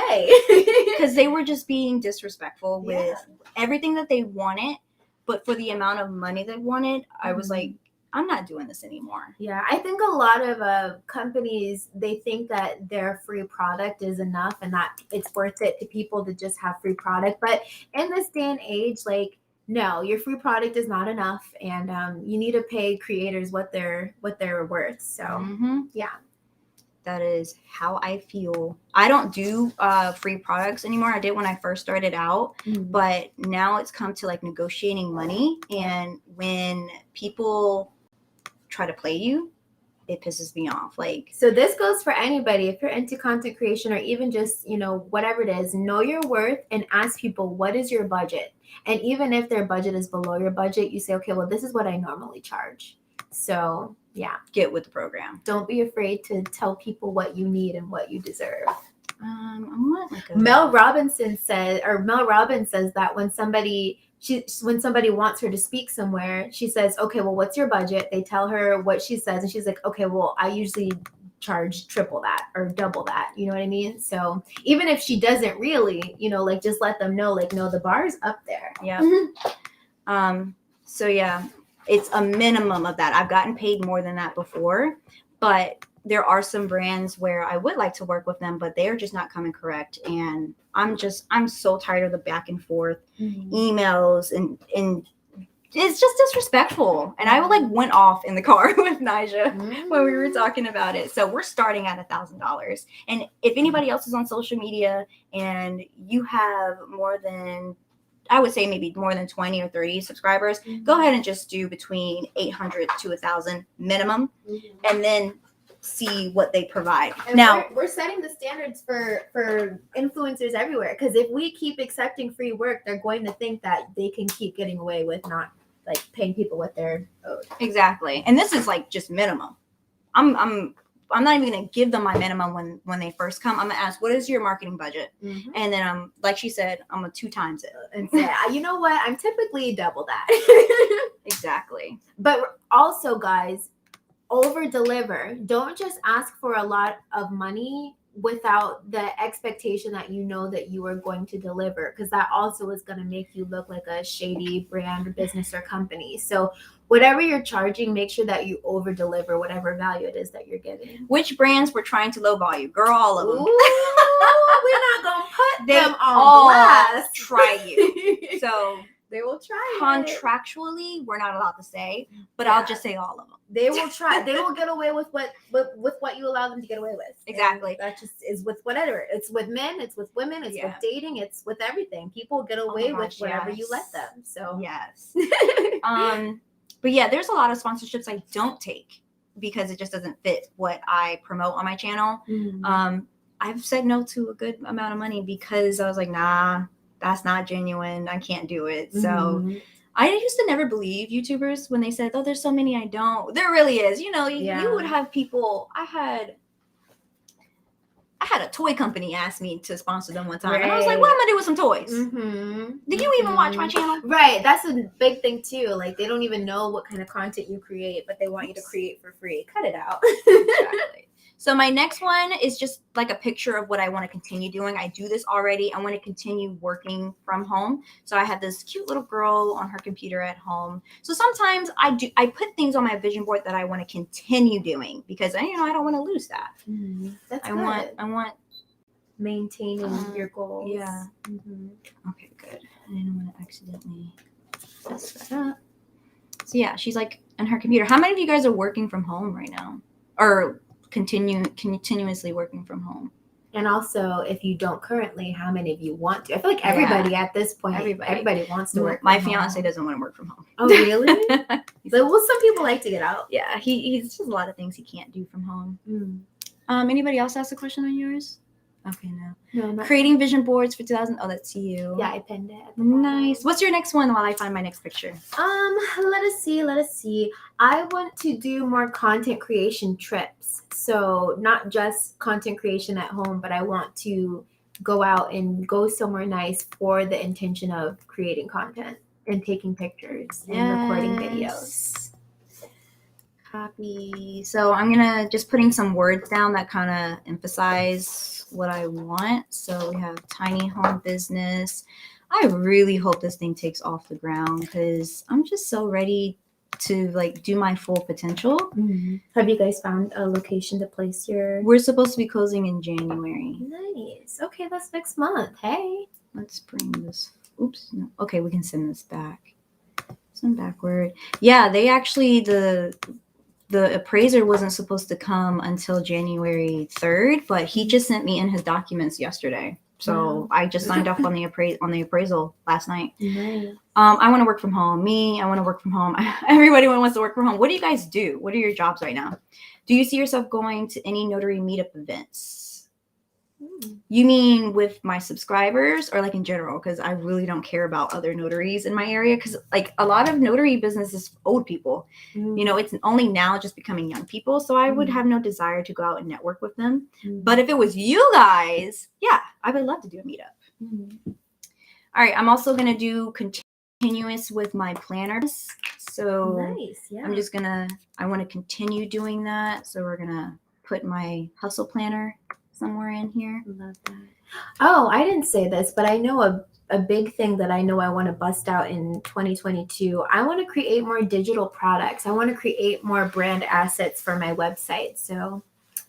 because they were just being disrespectful with everything that they wanted. But for the amount of money they wanted, I was like, I'm not doing this anymore. Yeah, I think a lot of companies, they think that their free product is enough and that it's worth it to people to just have free product. But in this day and age, like, no, your free product is not enough. And you need to pay creators what they're worth. So, yeah. That is how I feel. I don't do free products anymore. I did when I first started out, but now it's come to like negotiating money. And when people try to play you, it pisses me off. Like, so this goes for anybody. If you're into content creation or even just, whatever it is, know your worth and ask people, what is your budget? And even if their budget is below your budget, you say, okay, well, this is what I normally charge. So yeah, get with the program. Don't be afraid to tell people what you need and what you deserve. Like Mel Robbins says that when somebody wants her to speak somewhere, she says, okay, well, what's your budget? They tell her what she says, and she's like, okay, well, I usually charge triple that or double that. You know what I mean? So even if she doesn't really, like just let them know, like, no, the bar's up there. Yeah. So yeah, it's a minimum of that. I've gotten paid more than that before, but there are some brands where I would like to work with them, but they're just not coming correct. And I'm so tired of the back and forth emails and it's just disrespectful. And I went off in the car with Nija when we were talking about it. So we're starting at $1,000. And if anybody else is on social media and you have more than, I would say maybe more than 20 or 30 subscribers, go ahead and just do between 800 to 1,000 minimum. And then see what they provide. And now we're setting the standards for influencers everywhere, because if we keep accepting free work, they're going to think that they can keep getting away with not like paying people what they're owed. Exactly. And this is like just minimum. I'm not even gonna give them my minimum when they first come. I'm gonna ask, what is your marketing budget? Mm-hmm. And then like she said, I'm gonna 2 times it. And say, you know what? I'm typically double that. Exactly. But also, guys, over deliver. Don't just ask for a lot of money without the expectation that you know that you are going to deliver, because that also is going to make you look like a shady brand or business or company. So whatever you're charging, make sure that you over deliver whatever value it is that you're giving. Which brands were trying to lowball you? Girl, all of them. Ooh, we're not gonna put They them on all blast. try you. So they will try contractually, we're not allowed to say, but Yeah. I'll just say all of them. They will try. They will get away with what you allow them to get away with. Exactly. And that just is with whatever. It's with men. It's with women. It's with dating. It's with everything. People get away with whatever you let them. So yes. But yeah, there's a lot of sponsorships I don't take because it just doesn't fit what I promote on my channel. Mm-hmm. I've said no to a good amount of money because I was like, nah, that's not genuine. I can't do it. So I used to never believe YouTubers when they said, oh, there's so many I don't. There really is. You know, you would have people. I had a toy company ask me to sponsor them one time. And I was like, what am I going to do with some toys? Mm-hmm. Did you even watch my channel? Right. That's a big thing too. Like, they don't even know what kind of content you create, but they want you to create for free. Cut it out. Exactly. So my next one is just like a picture of what I want to continue doing. I do this already. I want to continue working from home. So I have this cute little girl on her computer at home. So sometimes I put things on my vision board that I want to continue doing because I don't want to lose that. Mm-hmm. That's I good. want maintaining your goals. Yeah. Mm-hmm. Okay, good. I didn't want to accidentally mess that up. So yeah, she's like on her computer. How many of you guys are working from home right now? Or continuously working from home? And also, if you don't currently, how many of you want to? I feel like everybody at this point, everybody wants to work. My fiance doesn't want to work from home. Oh, really? Well, some people like to get out. Yeah, he's just a lot of things he can't do from home. Anybody else ask a question on yours? Okay, no. No, creating vision boards for 2000. Oh, that's you. Yeah, I pinned it. Nice. What's your next one while I find my next picture? Let us see. I want to do more content creation trips. So not just content creation at home, but I want to go out and go somewhere nice for the intention of creating content and taking pictures and recording videos. Copy. So I'm gonna just putting some words down that kind of emphasize what I want. So we have tiny home business. I really hope this thing takes off the ground because I'm just so ready to like do my full potential. Mm-hmm. Have you guys found a location to place your? We're supposed to be closing in January. Nice. Okay, that's next month. Hey. Let's bring this. Oops. No. Okay, we can send this back. Send backward. Yeah, they actually the appraiser wasn't supposed to come until January 3rd, but he just sent me in his documents yesterday. So I just signed off on the appraisal last night. Nice. I want to work from home. I want to work from home. Everybody wants to work from home. What do you guys do? What are your jobs right now? Do you see yourself going to any notary meetup events? You mean with my subscribers or like in general? Because I really don't care about other notaries in my area because like a lot of notary business is old people. It's only now just becoming young people. So I would have no desire to go out and network with them. But if it was you guys, yeah, I would love to do a meetup. All right. I'm also going to do continuous with my planners. So nice. Yeah. I want to continue doing that. So we're going to put my hustle planner somewhere in here. Love that. Oh, I didn't say this, but I know a big thing that I know I want to bust out in 2022. I want to create more digital products. I want to create more brand assets for my website. So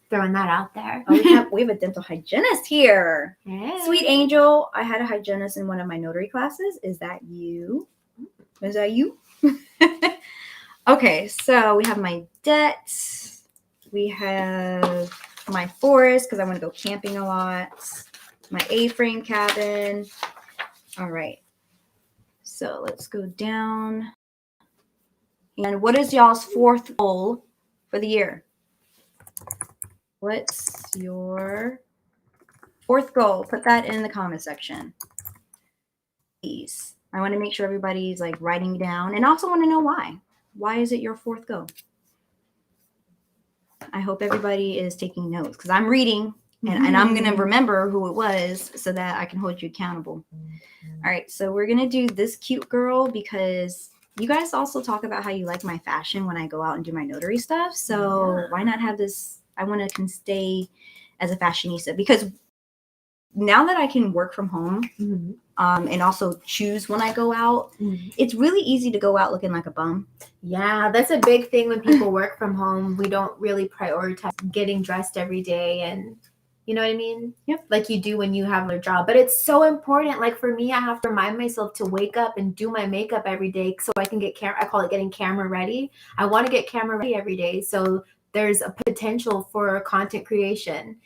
throwing that out there. Oh, we have a dental hygienist here. Hey. Sweet Angel. I had a hygienist in one of my notary classes. Is that you? Is that you? Okay, so we have my debt. We have my forest because I want to go camping a lot. My A-frame cabin. All right. So let's go down. And what is y'all's fourth goal for the year? What's your fourth goal? Put that in the comment section. Please. I want to make sure everybody's like writing down, and also want to know why. Why is it your fourth goal? I hope everybody is taking notes because I'm reading and I'm going to remember who it was so that I can hold you accountable. All right, so we're going to do this cute girl because you guys also talk about how you like my fashion when I go out and do my notary stuff. So why not have this? I want to stay as a fashionista because now that I can work from home and also choose when I go out, it's really easy to go out looking like a bum. Yeah, that's a big thing when people work from home. We don't really prioritize getting dressed every day, and you know what I mean? Yep. Like you do when you have a job. But it's so important. Like for me, I have to remind myself to wake up and do my makeup every day so I can get I call it getting camera ready. I want to get camera ready every day. So there's a potential for content creation.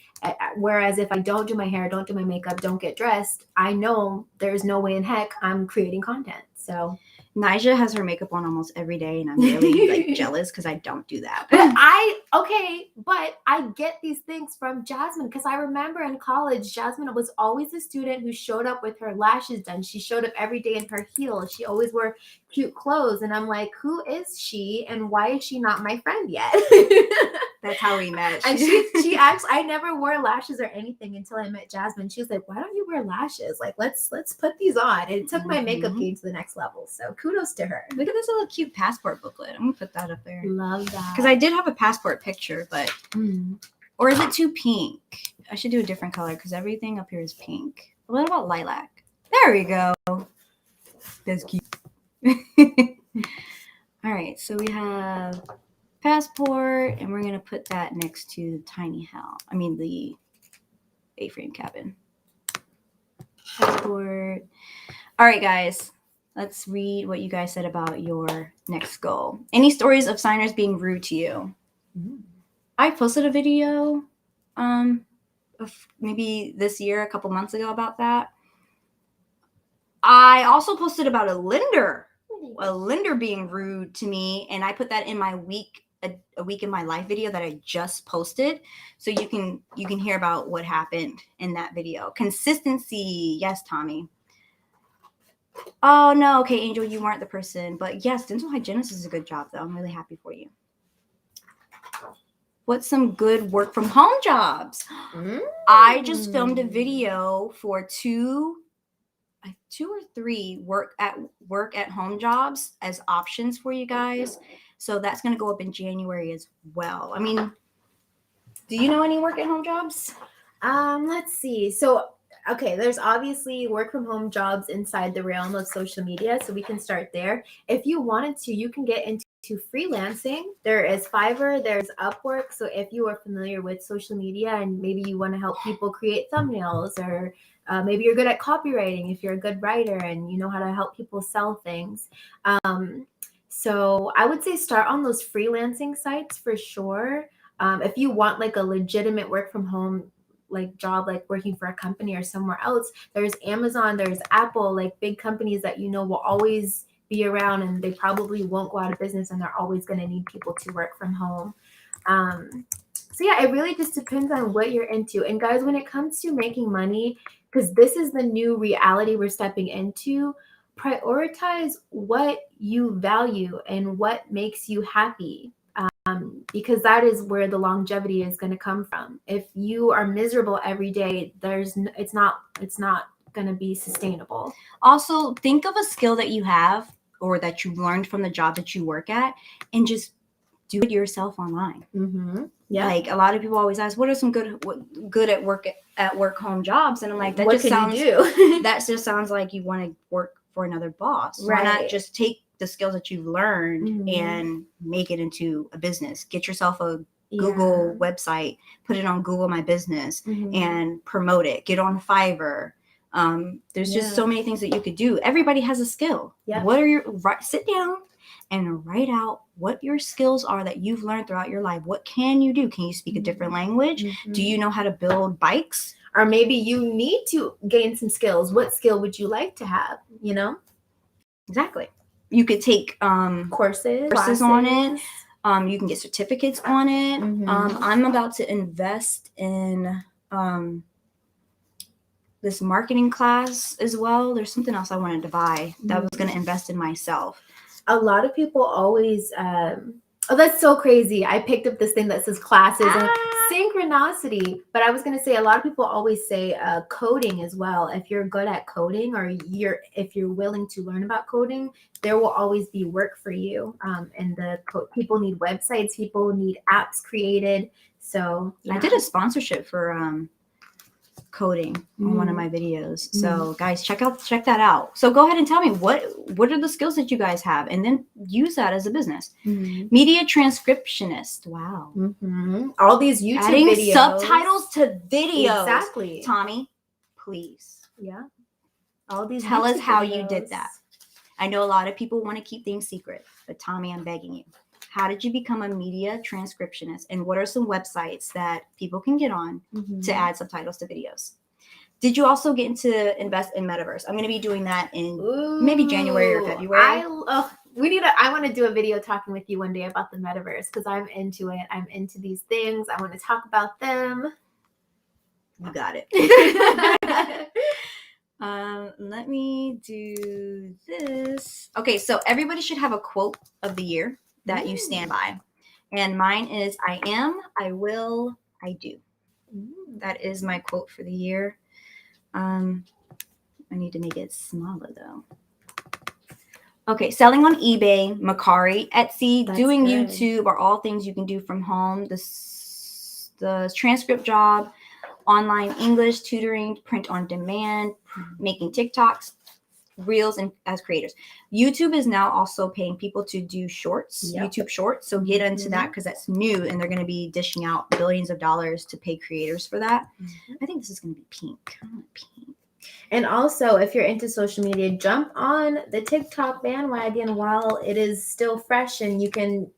Whereas if I don't do my hair, don't do my makeup, don't get dressed, I know there's no way in heck I'm creating content. So Nija has her makeup on almost every day, and I'm really like jealous because I don't do that. But I get these things from Jasmine because I remember in college, Jasmine was always a student who showed up with her lashes done. She showed up every day in her heels. She always wore cute clothes. And I'm like, who is she? And why is she not my friend yet? That's how we met. And she actually, I never wore lashes or anything until I met Jasmine. She was like, why don't you wear lashes? Like, let's put these on. And it took my makeup game to the next level. So kudos to her. Look at this little cute passport booklet. I'm going to put that up there. Love that. Because I did have a passport picture, but, or is it too pink? I should do a different color because everything up here is pink. What about lilac? There we go. That's cute. All right, so we have passport, and we're going to put that next to the tiny house. I mean, the A-frame cabin. Passport. All right, guys. Let's read what you guys said about your next goal. Any stories of signers being rude to you? I posted a video of maybe this year, a couple months ago about that. I also posted about a lender being rude to me, and I put that in my a week in my life video that I just posted, so you can hear about what happened in that video. Consistency, yes, Tommy. Oh no, okay, Angel, you weren't the person, but yes, dental hygienist is a good job though. I'm really happy for you. What's some good work from home jobs? I just filmed a video for two or three work at home jobs as options for you guys. So that's going to go up in January as well. I mean, do you know any work at home jobs? Let's see. So, okay, there's obviously work from home jobs inside the realm of social media. So we can start there. If you wanted to, you can get into freelancing. There is Fiverr, there's Upwork. So if you are familiar with social media and maybe you want to help people create thumbnails, or maybe you're good at copywriting if you're a good writer and you know how to help people sell things. So I would say start on those freelancing sites for sure. If you want like a legitimate work from home like job, like working for a company or somewhere else, there's Amazon, there's Apple, like big companies that you know will always be around and they probably won't go out of business and they're always going to need people to work from home. So yeah, it really just depends on what you're into. And guys, when it comes to making money, because this is the new reality we're stepping into, prioritize what you value and what makes you happy. Because that is where the longevity is going to come from. If you are miserable every day, it's not going to be sustainable. Also, think of a skill that you have or that you learned from the job that you work at and just do it yourself online. Yeah. Like a lot of people always ask, what are some good at work home jobs? And I'm like, what just can you do? That just sounds like you want to work for another boss. Right. Why not just take the skills that you've learned and make it into a business? Get yourself a Google website, put it on Google My Business and promote it. Get on Fiverr. There's just so many things that you could do. Everybody has a skill. Sit down and write out what your skills are that you've learned throughout your life. What can you do? Can you speak a different language? Do you know how to build bikes? Or maybe you need to gain some skills. What skill would you like to have? You know? Exactly. You could take courses on it. You can get certificates on it. I'm about to invest in this marketing class as well. There's something else I wanted to buy that was going to invest in myself. A lot of people always, oh, that's so crazy. I picked up this thing that says classes and synchronicity, but I was going to say a lot of people always say coding as well. If you're good at coding or if you're willing to learn about coding, there will always be work for you. And people need websites, people need apps created. So yeah. I did a sponsorship for coding on one of my videos. So guys, check that out. So go ahead and tell me what are the skills that you guys have, and then use that as a business. Media transcriptionist. Wow. All these YouTube adding videos. subtitles to videos. Exactly. Tommy, please. Yeah. All these. Tell YouTube us how videos. you did that. I know a lot of people want to keep things secret, but Tommy, I'm begging you. How did you become a media transcriptionist? And what are some websites that people can get on to add subtitles to videos? Did you also get into invest in metaverse? I'm going to be doing that in maybe January or February. I want to do a video talking with you one day about the metaverse because I'm into it. I'm into these things. I want to talk about them. You got it. Let me do this. Okay, so everybody should have a quote of the year that you stand by. And mine is, I am, I will, I do. That is my quote for the year. I need to make it smaller though. Okay, selling on eBay, Mercari, Etsy, doing good. YouTube are all things you can do from home. The transcript job, online English tutoring, print on demand, making TikToks, reels, and as creators. YouTube is now also paying people to do shorts, YouTube shorts. So get into that because that's new, and they're going to be dishing out billions of dollars to pay creators for that. I think this is going to be pink. I want pink. And also, if you're into social media, jump on the TikTok bandwagon while it is still fresh, and you can,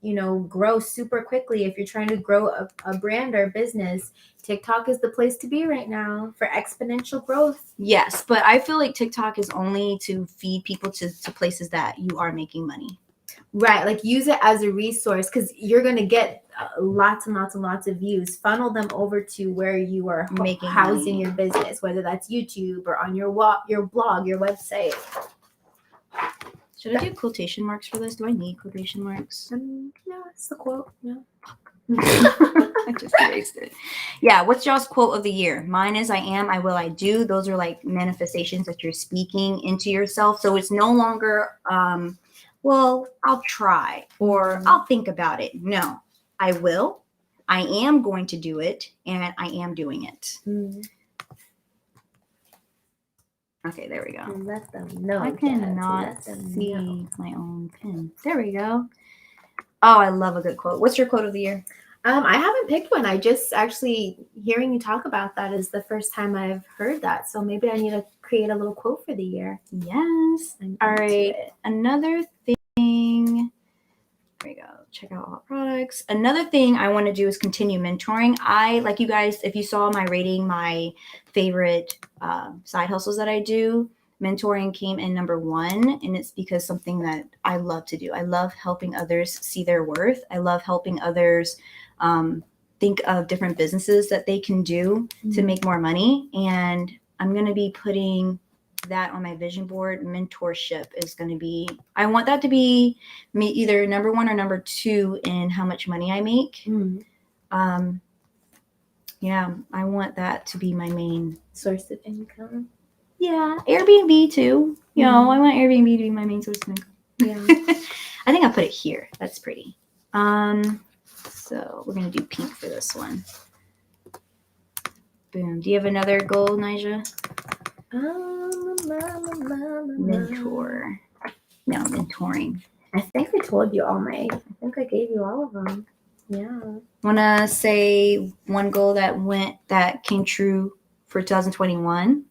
grow super quickly. If you're trying to grow a brand or business, TikTok is the place to be right now for exponential growth. Yes, but I feel like TikTok is only to feed people to places that you are making money. Right, like use it as a resource because you're going to get lots and lots and lots of views. Funnel them over to where you are housing your business, whether that's YouTube or on your blog, your website. Should I do quotation marks for this? Do I need quotation marks? No, it's the quote. No. I just erased it. Yeah, what's y'all's quote of the year? Mine is, I am, I will, I do. Those are like manifestations that you're speaking into yourself. So it's no longer, well, I'll try or I'll think about it. No, I will. I am going to do it, and I am doing it. Okay, there we go. Let them know. I cannot see my own pen. There we go. Oh, I love a good quote. What's your quote of the year? I haven't picked one. I just actually hearing you talk about that is the first time I've heard that. So maybe I need to create a little quote for the year. Yes. All right. Another thing. There we go. Check out all products. Another thing I want to do is continue mentoring. Like you guys, if you saw my rating, my favorite side hustles that I do, mentoring came in number 1, and it's because something that I love to do. I love helping others see their worth. I love helping others think of different businesses that they can do to make more money. And I'm going to be putting that on my vision board. Mentorship is going to be, I want that to be either number 1 or number 2 in how much money I make. Yeah, I want that to be my main source of income. Yeah, Airbnb too. I want Airbnb to be my main source of income. Yeah. I think I'll put it here. That's pretty. So we're going to do pink for this one. Boom. Do you have another goal, Nija? Mentor. No, mentoring. I think I told you all I think I gave you all of them. Yeah. Want to say one goal that came true for 2021?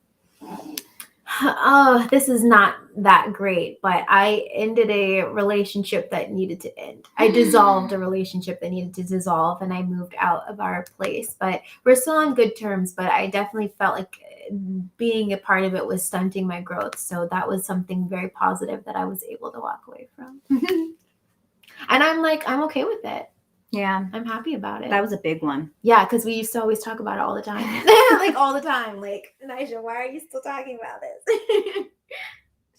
Oh, this is not that great, but I ended a relationship that needed to end. I dissolved a relationship that needed to dissolve, and I moved out of our place. But we're still on good terms, but I definitely felt like being a part of it was stunting my growth. So that was something very positive that I was able to walk away from. And I'm okay with it. Yeah. I'm happy about it. That was a big one. Yeah, because we used to always talk about it all the time. Like all the time. Like, Nigel, why are you still talking about this?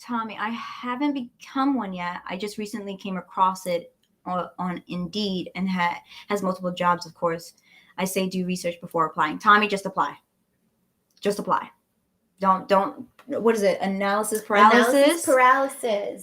Tommy, I haven't become one yet. I just recently came across it on Indeed and has multiple jobs, of course. I say do research before applying. Tommy, just apply. Just apply. Don't what is it? Analysis paralysis?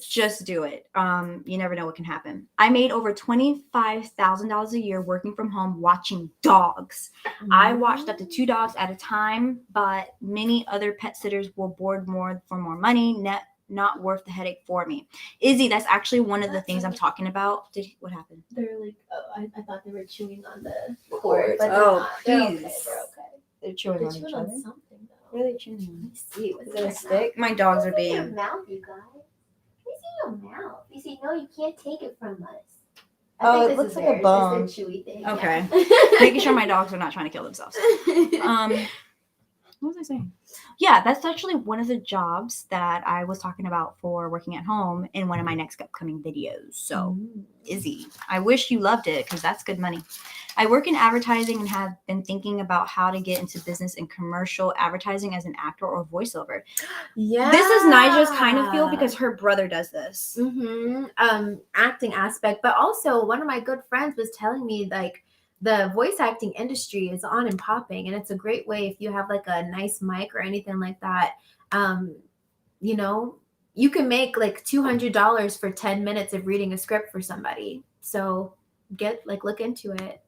Just do it. You never know what can happen. I made over $25,000 a year working from home watching dogs. I watched up to 2 dogs at a time, but many other pet sitters will board more for more money. Not worth the headache for me. Izzy, that's actually one of the things I'm talking about. What happened? They're like, I thought they were chewing on the cord. But They're okay. please. They're okay. They're chewing on They're each chewing other. on something though. What are they chewing on? Let me see. Is it a stick? My dogs are being. Your mouth, you guys. Let me see your mouth. You see, no, you can't take it from us. Oh, it looks like a bone. It's a chewy thing. Okay. Yeah. Making sure my dogs are not trying to kill themselves. What was I saying? Yeah, that's actually one of the jobs that I was talking about for working at home in one of my next upcoming videos. So, Izzy, I wish you loved it because that's good money. I work in advertising and have been thinking about how to get into business and commercial advertising as an actor or voiceover. Yeah. This is Nigel's kind of field because her brother does this. Acting aspect, but also one of my good friends was telling me like the voice acting industry is on and popping, and it's a great way if you have like a nice mic or anything like that. You know, you can make like $200 for 10 minutes of reading a script for somebody. So look into it.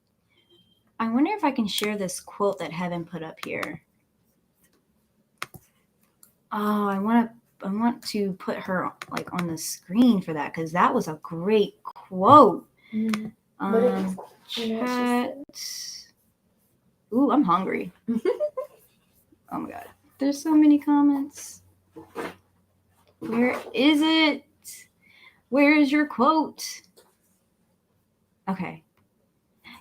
I wonder if I can share this quote that Heaven put up here. Oh, I want to put her like on the screen for that because that was a great quote. Chat. Ooh, I'm hungry. Oh my god. There's so many comments. Where is it? Where is your quote? Okay.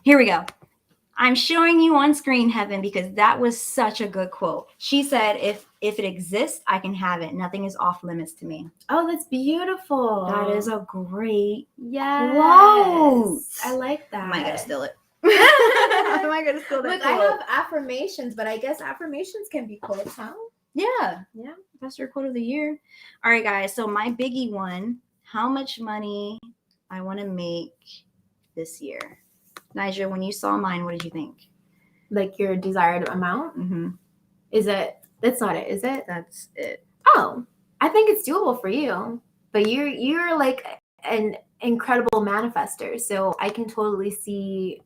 Here we go. I'm showing you on screen, Heaven, because that was such a good quote. She said, if it exists, I can have it. Nothing is off limits to me. Oh, that's beautiful. That is a great quote. I like that. I might gotta steal it. Am I gonna steal that Look, quote? I have affirmations, but I guess affirmations can be quotes, huh? Yeah. That's your quote of the year. All right, guys. So my biggie one, how much money I want to make this year. Nigel, when you saw mine, what did you think? Like your desired amount? Mm-hmm. Is it? That's not it, is it? That's it. Oh, I think it's doable for you. But you're like an incredible manifester, so I can totally see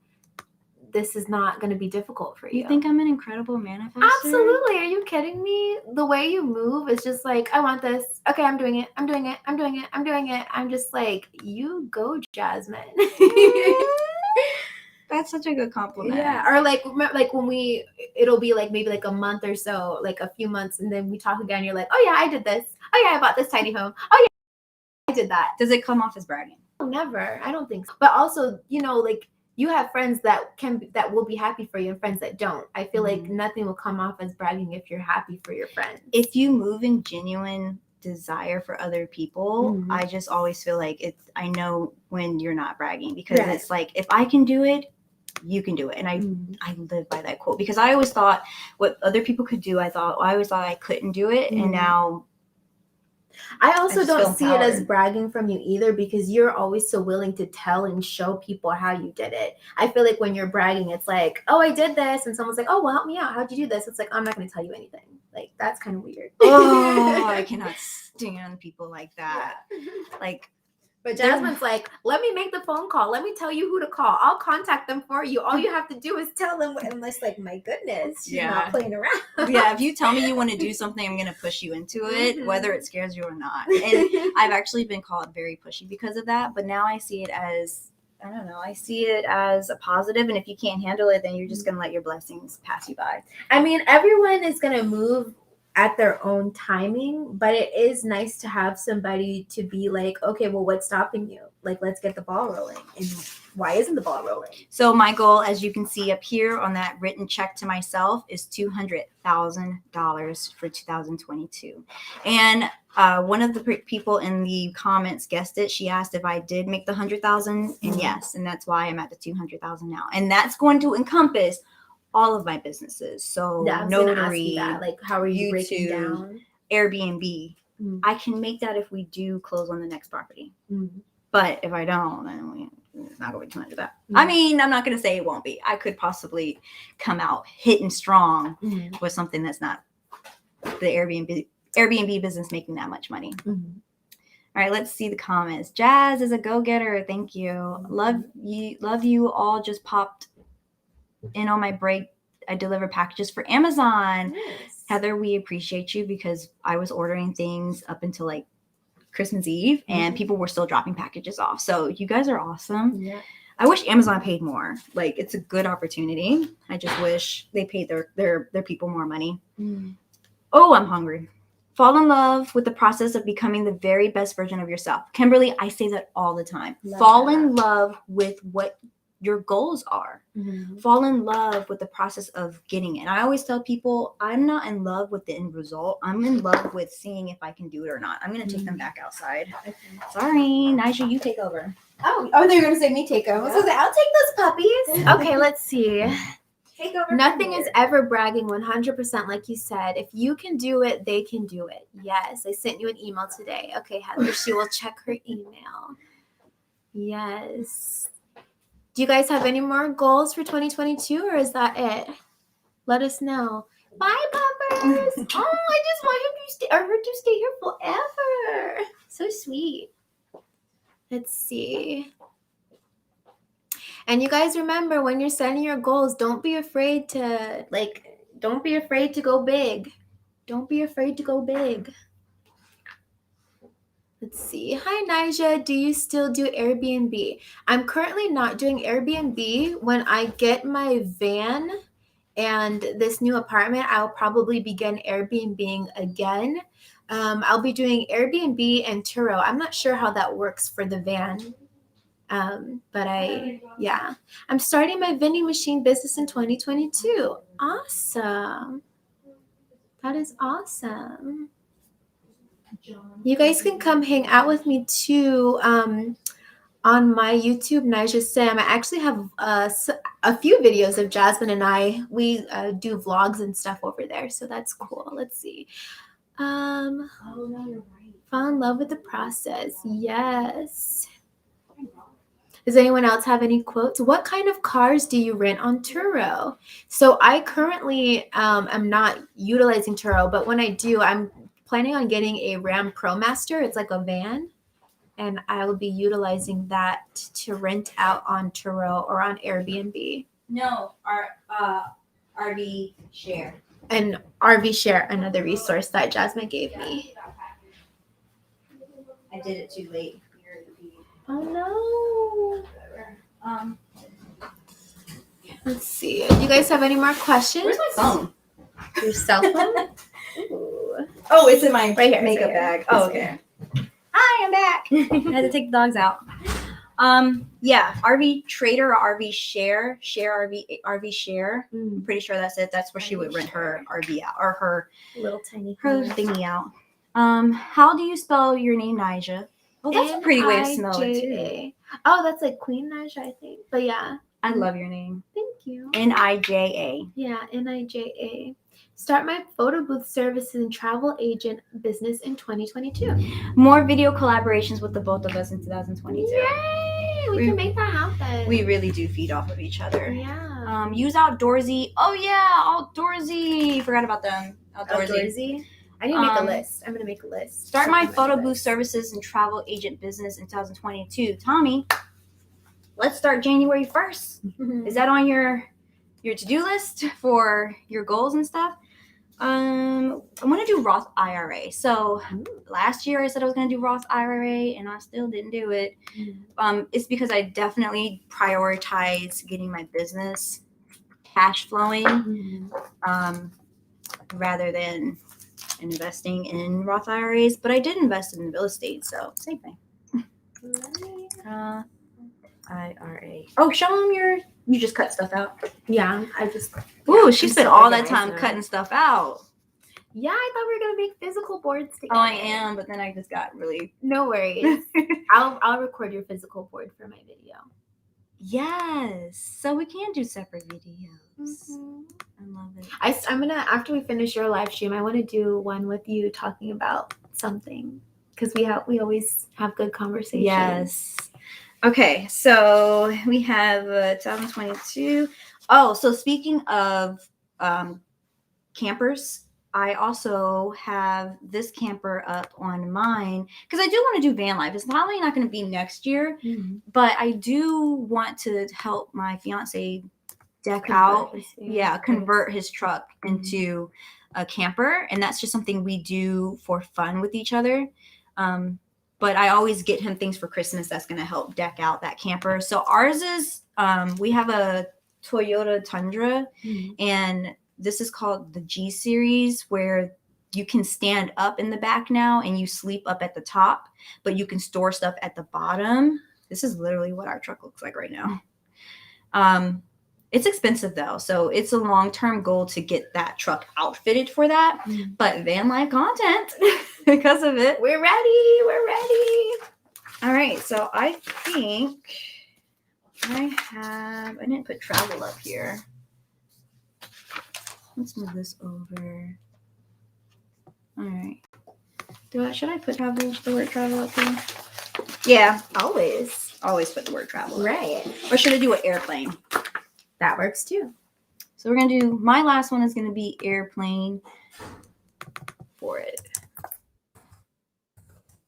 this is not going to be difficult for you. You think I'm an incredible manifester? Absolutely. Are you kidding me? The way you move is just like, I want this. Okay, I'm doing it. I'm doing it. I'm doing it. I'm doing it. I'm just like, you go, Jasmine. That's such a good compliment. Yeah. Or like when it'll be like maybe like a month or so, like a few months, and then we talk again. You're like, oh yeah, I did this. Oh yeah, I bought this tiny home. Oh yeah, I did that. Does it come off as bragging? Oh, never. I don't think so. But also, like you have friends that will be happy for you and friends that don't. I feel like nothing will come off as bragging if you're happy for your friends. If you move in genuine desire for other people, I just always feel like I know when you're not bragging because it's like, if I can do it, you can do it. And I live by that quote because I always thought what other people could do. I always thought I couldn't do it. And now I also don't see it as bragging from you either because you're always so willing to tell and show people how you did it. I feel like when you're bragging, it's like, oh, I did this. And someone's like, oh, well, help me out. How'd you do this? It's like, I'm not going to tell you anything. Like, that's kind of weird. Oh, I cannot stand people like that. Yeah. But Jasmine's like, let me make the phone call. Let me tell you who to call. I'll contact them for you. All you have to do is tell them. And it's like, my goodness, she's not playing around. Yeah, if you tell me you want to do something, I'm going to push you into it, whether it scares you or not. And I've actually been called very pushy because of that. But now I see it as, I don't know, I see it as a positive. And if you can't handle it, then you're just going to let your blessings pass you by. I mean, everyone is going to move at their own timing, but it is nice to have somebody to be like, okay, well, what's stopping you? Like, let's get the ball rolling. And Why isn't the ball rolling? So my goal, as you can see up here on that written check to myself, is $200,000 for 2022. And one of the people in the comments guessed it. She asked if I did make the 100,000, and yes, and that's why I'm at the 200,000 now. And that's going to encompass all of my businesses. So Yeah, I was gonna ask notary, you that. Like, how are you breaking YouTube, down? Airbnb. Mm. I can make that if we do close on the next property. Mm. But if I don't, then it's not going to be too much of that. Mm. I mean, I'm not going to say it won't be. I could possibly come out hitting strong with something that's not the Airbnb business making that much money. Mm-hmm. All right, let's see the comments. Jazz is a go-getter. Thank you. Mm-hmm. Love you all. Just popped in on my break. I deliver packages for Amazon. Nice. Heather, we appreciate you because I was ordering things up until like Christmas Eve and people were still dropping packages off. So you guys are awesome. Yeah. I wish Amazon paid more. Like, it's a good opportunity. I just wish they paid their people more money. Mm. Oh, I'm hungry. Fall in love with the process of becoming the very best version of yourself. Kimberly, I say that all the time. Fall in love with what your goals are. Mm-hmm. Fall in love with the process of getting it. And I always tell people, I'm not in love with the end result. I'm in love with seeing if I can do it or not. I'm going to take them back outside. Okay. Sorry, Nigel, you take over. Oh, they were going to say me take them. I was going to say, I'll take those puppies. Okay, let's see. Take over. Nothing is ever bragging 100%, like you said. If you can do it, they can do it. Yes, I sent you an email today. Okay, Heather, she will check her email. Yes. Do you guys have any more goals for 2022, or is that it? Let us know. Bye, puppers. Oh, I just want him to stay, or her to stay here forever. So sweet. Let's see. And you guys remember, when you're setting your goals, don't be afraid to go big. Don't be afraid to go big. Let's see. Hi, Nija. Do you still do Airbnb? I'm currently not doing Airbnb. When I get my van and this new apartment, I'll probably begin Airbnb again. I'll be doing Airbnb and Turo. I'm not sure how that works for the van. But I'm starting my vending machine business in 2022. Awesome. That is awesome. You guys can come hang out with me too on my YouTube, Nija Sam. I actually have a few videos of Jasmine and I. We do vlogs and stuff over there, so that's cool. Let's see. Oh, no, you're right. Fall in love with the process. Yes. Does anyone else have any quotes? What kind of cars do you rent on Turo? So I currently am not utilizing Turo, but when I do, I'm planning on getting a Ram ProMaster. It's like a van, and I will be utilizing that to rent out on Turo or on Airbnb. No, our RV share. And RV Share, another resource that Jasmine gave me. I did it too late. Oh no. Let's see. Do you guys have any more questions? Where's my phone? Your cell phone? Ooh. Oh, it's in my Right here, makeup right here. bag. Oh, okay. Hi, I'm back. I had to take the dogs out. Yeah, RV Trader or RV Share, RV Share. I'm pretty sure that's it. That's where she would rent her RV out, or her Little tiny thingy out. How do you spell your name, Nija? Oh, that's a pretty way of spelling it too. Oh, that's like Queen Nija, I think. But yeah. I love your name. Thank you. Nija. Yeah, Nija. Start my photo booth services and travel agent business in 2022. More video collaborations with the both of us in 2022. Yay! We can make that happen. We really do feed off of each other. Yeah. Use Outdoorsy. Oh yeah, Outdoorsy. Forgot about them. Outdoorsy. I need to make a list. I'm gonna make a list. Start my photo booth services and travel agent business in 2022. Tommy, let's start January 1st. Is that on your to-do list for your goals and stuff? I want to do Roth IRA. So last year I said I was going to do Roth IRA and I still didn't do it. It's because I definitely prioritize getting my business cash flowing rather than investing in Roth IRAs. But I did invest in real estate, so same thing. I IRA. Oh, show them you just cut stuff out. Yeah, I just. Ooh, yeah, she I'm spent so all that organized time now. cutting stuff out. Yeah, I thought we were gonna make physical boards together. Oh, I am, but then I just got really. No worries. I'll record your physical board for my video. Yes, so we can do separate videos. I love it. I'm gonna, after we finish your live stream, I want to do one with you talking about something because we always have good conversations. Yes. Okay, so we have 2022. Oh, so speaking of campers, I also have this camper up on mine because I do want to do van life. It's not only not going to be next year, but I do want to help my fiance deck out. Convert his truck into a camper, and that's just something we do for fun with each other. But I always get him things for Christmas that's going to help deck out that camper. So ours is we have a Toyota Tundra, and this is called the G series, where you can stand up in the back now and you sleep up at the top, but you can store stuff at the bottom. This is literally what our truck looks like right now. It's expensive though, so it's a long-term goal to get that truck outfitted for that. But van life content because of it. We're ready. All right, so I think I didn't put travel up here. Let's move this over. All right. Should I put the word travel up here? Yeah, Always put the word travel up. right. Or should I do an airplane? That works too. So we're gonna do, my last one is gonna be airplane for it.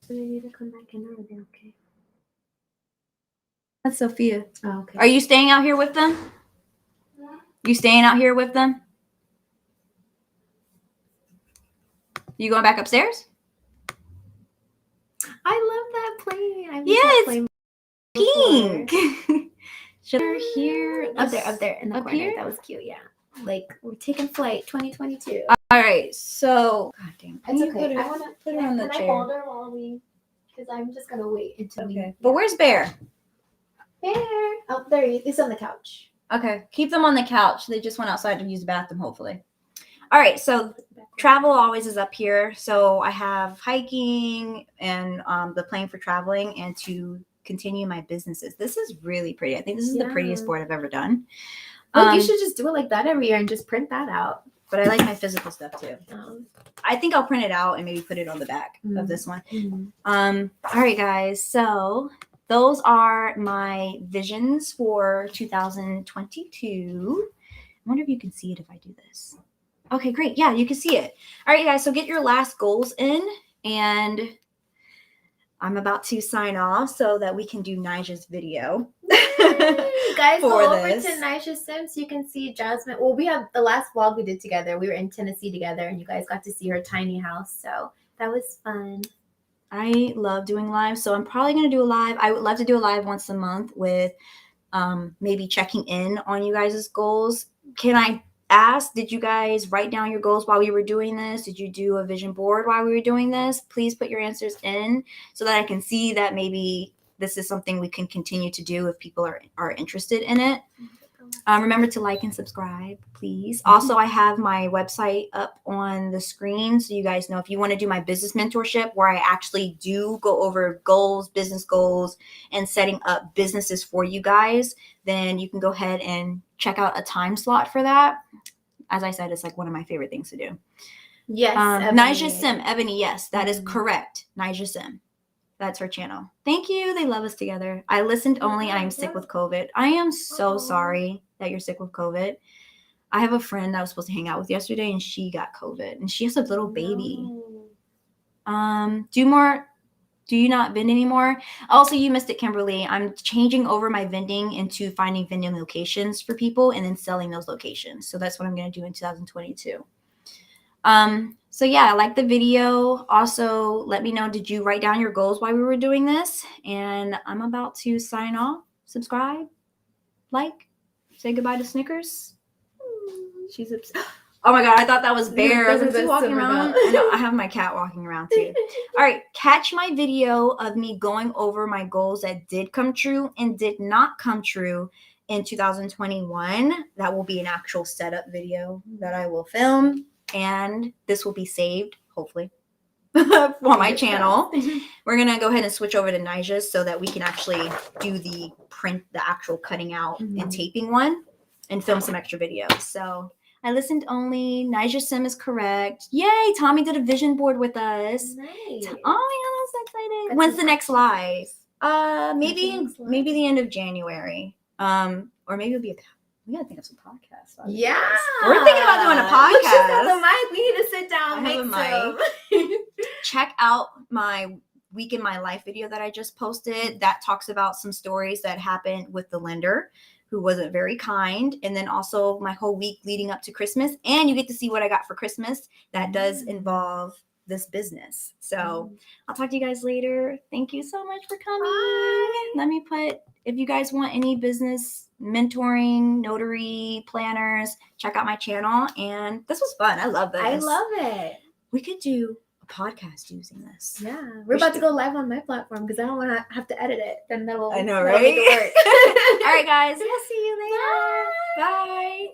So you need to come back in, are they okay? That's Sophia. Oh, okay. Are you staying out here with them? You staying out here with them? You going back upstairs? I love that plane. I Yeah, it's pink. Should I here? Up there in the Up corner. here? That was cute. Yeah, like we're taking flight 2022. All right, so God damn, It's you okay. put I wanna her on the can I chair. hold her while we? Because I'm just gonna wait until we. Okay, but where's Bear? Bear. Oh, there he is. He's on the couch. Okay, keep them on the couch. They just went outside to use the bathroom, hopefully. All right, so travel always is up here. So I have hiking and the plane for traveling and to continue my businesses. This is really pretty. I think this is the prettiest board I've ever done. Look, you should just do it like that every year and just print that out. But I like my physical stuff too. I think I'll print it out and maybe put it on the back of this one. All right, guys. So those are my visions for 2022. I wonder if you can see it if I do this. Okay, great. Yeah, you can see it. All right, guys. So get your last goals in, and I'm about to sign off so that we can do Nija's video. You guys for go over this. to Nisha Sims. You can see Jasmine. Well, we have the last vlog we did together. We were in Tennessee together, and you guys got to see her tiny house. So that was fun. I love doing live, so I'm probably going to do a live. I would love to do a live once a month with maybe checking in on you guys' goals. Can I ask, did you guys write down your goals while we were doing this? Did you do a vision board while we were doing this? Please put your answers in so that I can see that maybe this is something we can continue to do if people are interested in it. Remember to like and subscribe, please. Also, I have my website up on the screen so you guys know if you want to do my business mentorship where I actually do go over goals, business goals, and setting up businesses for you guys, then you can go ahead and check out a time slot for that. As I said, it's like one of my favorite things to do. Yes, Nija Sim, Ebony, yes, that is correct. Nija Sim. That's her channel. Thank you. They love us together. I listened only. I'm sick with COVID. I am so sorry that you're sick with COVID. I have a friend I was supposed to hang out with yesterday, and she got COVID, and she has a little baby. Do you not vend anymore? Also, you missed it, Kimberly. I'm changing over my vending into finding vending locations for people and then selling those locations. So that's what I'm going to do in 2022. So yeah, like the video. Also, let me know, did you write down your goals while we were doing this? And I'm about to sign off. Subscribe, like, say goodbye to Snickers. She's Oh my god, I thought that was Bear. Those are Is he the walking silver around? belt. I know, I have my cat walking around too. All right, catch my video of me going over my goals that did come true and did not come true in 2021. That will be an actual setup video that I will film, and this will be saved, hopefully, for my channel. We're gonna go ahead and switch over to Nija's so that we can actually do the actual cutting out and taping one, and film some extra videos. So I listened only. Nija Sim is correct. Yay! Tommy did a vision board with us. Nice. Oh my god, I'm so excited. Got When's some the next live? Maybe next live? maybe the end of January. Or maybe it'll be we gotta think of some podcasts. Yeah. We're thinking about doing a Look, she's got podcast. the mic. We need to sit down and I have make a some. Check out my week in my life video that I just posted. That talks about some stories that happened with the lender who wasn't very kind, and then also my whole week leading up to Christmas, and you get to see what I got for Christmas that does involve this business. So I'll talk to you guys later. Thank you so much for coming. Bye. Let me put, if you guys want any business mentoring, notary planners, check out my channel. And this was fun. I love this. I love it. We could do a podcast using this. Yeah. We're about to go live on my platform because I don't want to have to edit it. Then that'll I know, that'll make right? it work. All right, guys. We'll see you later. Bye.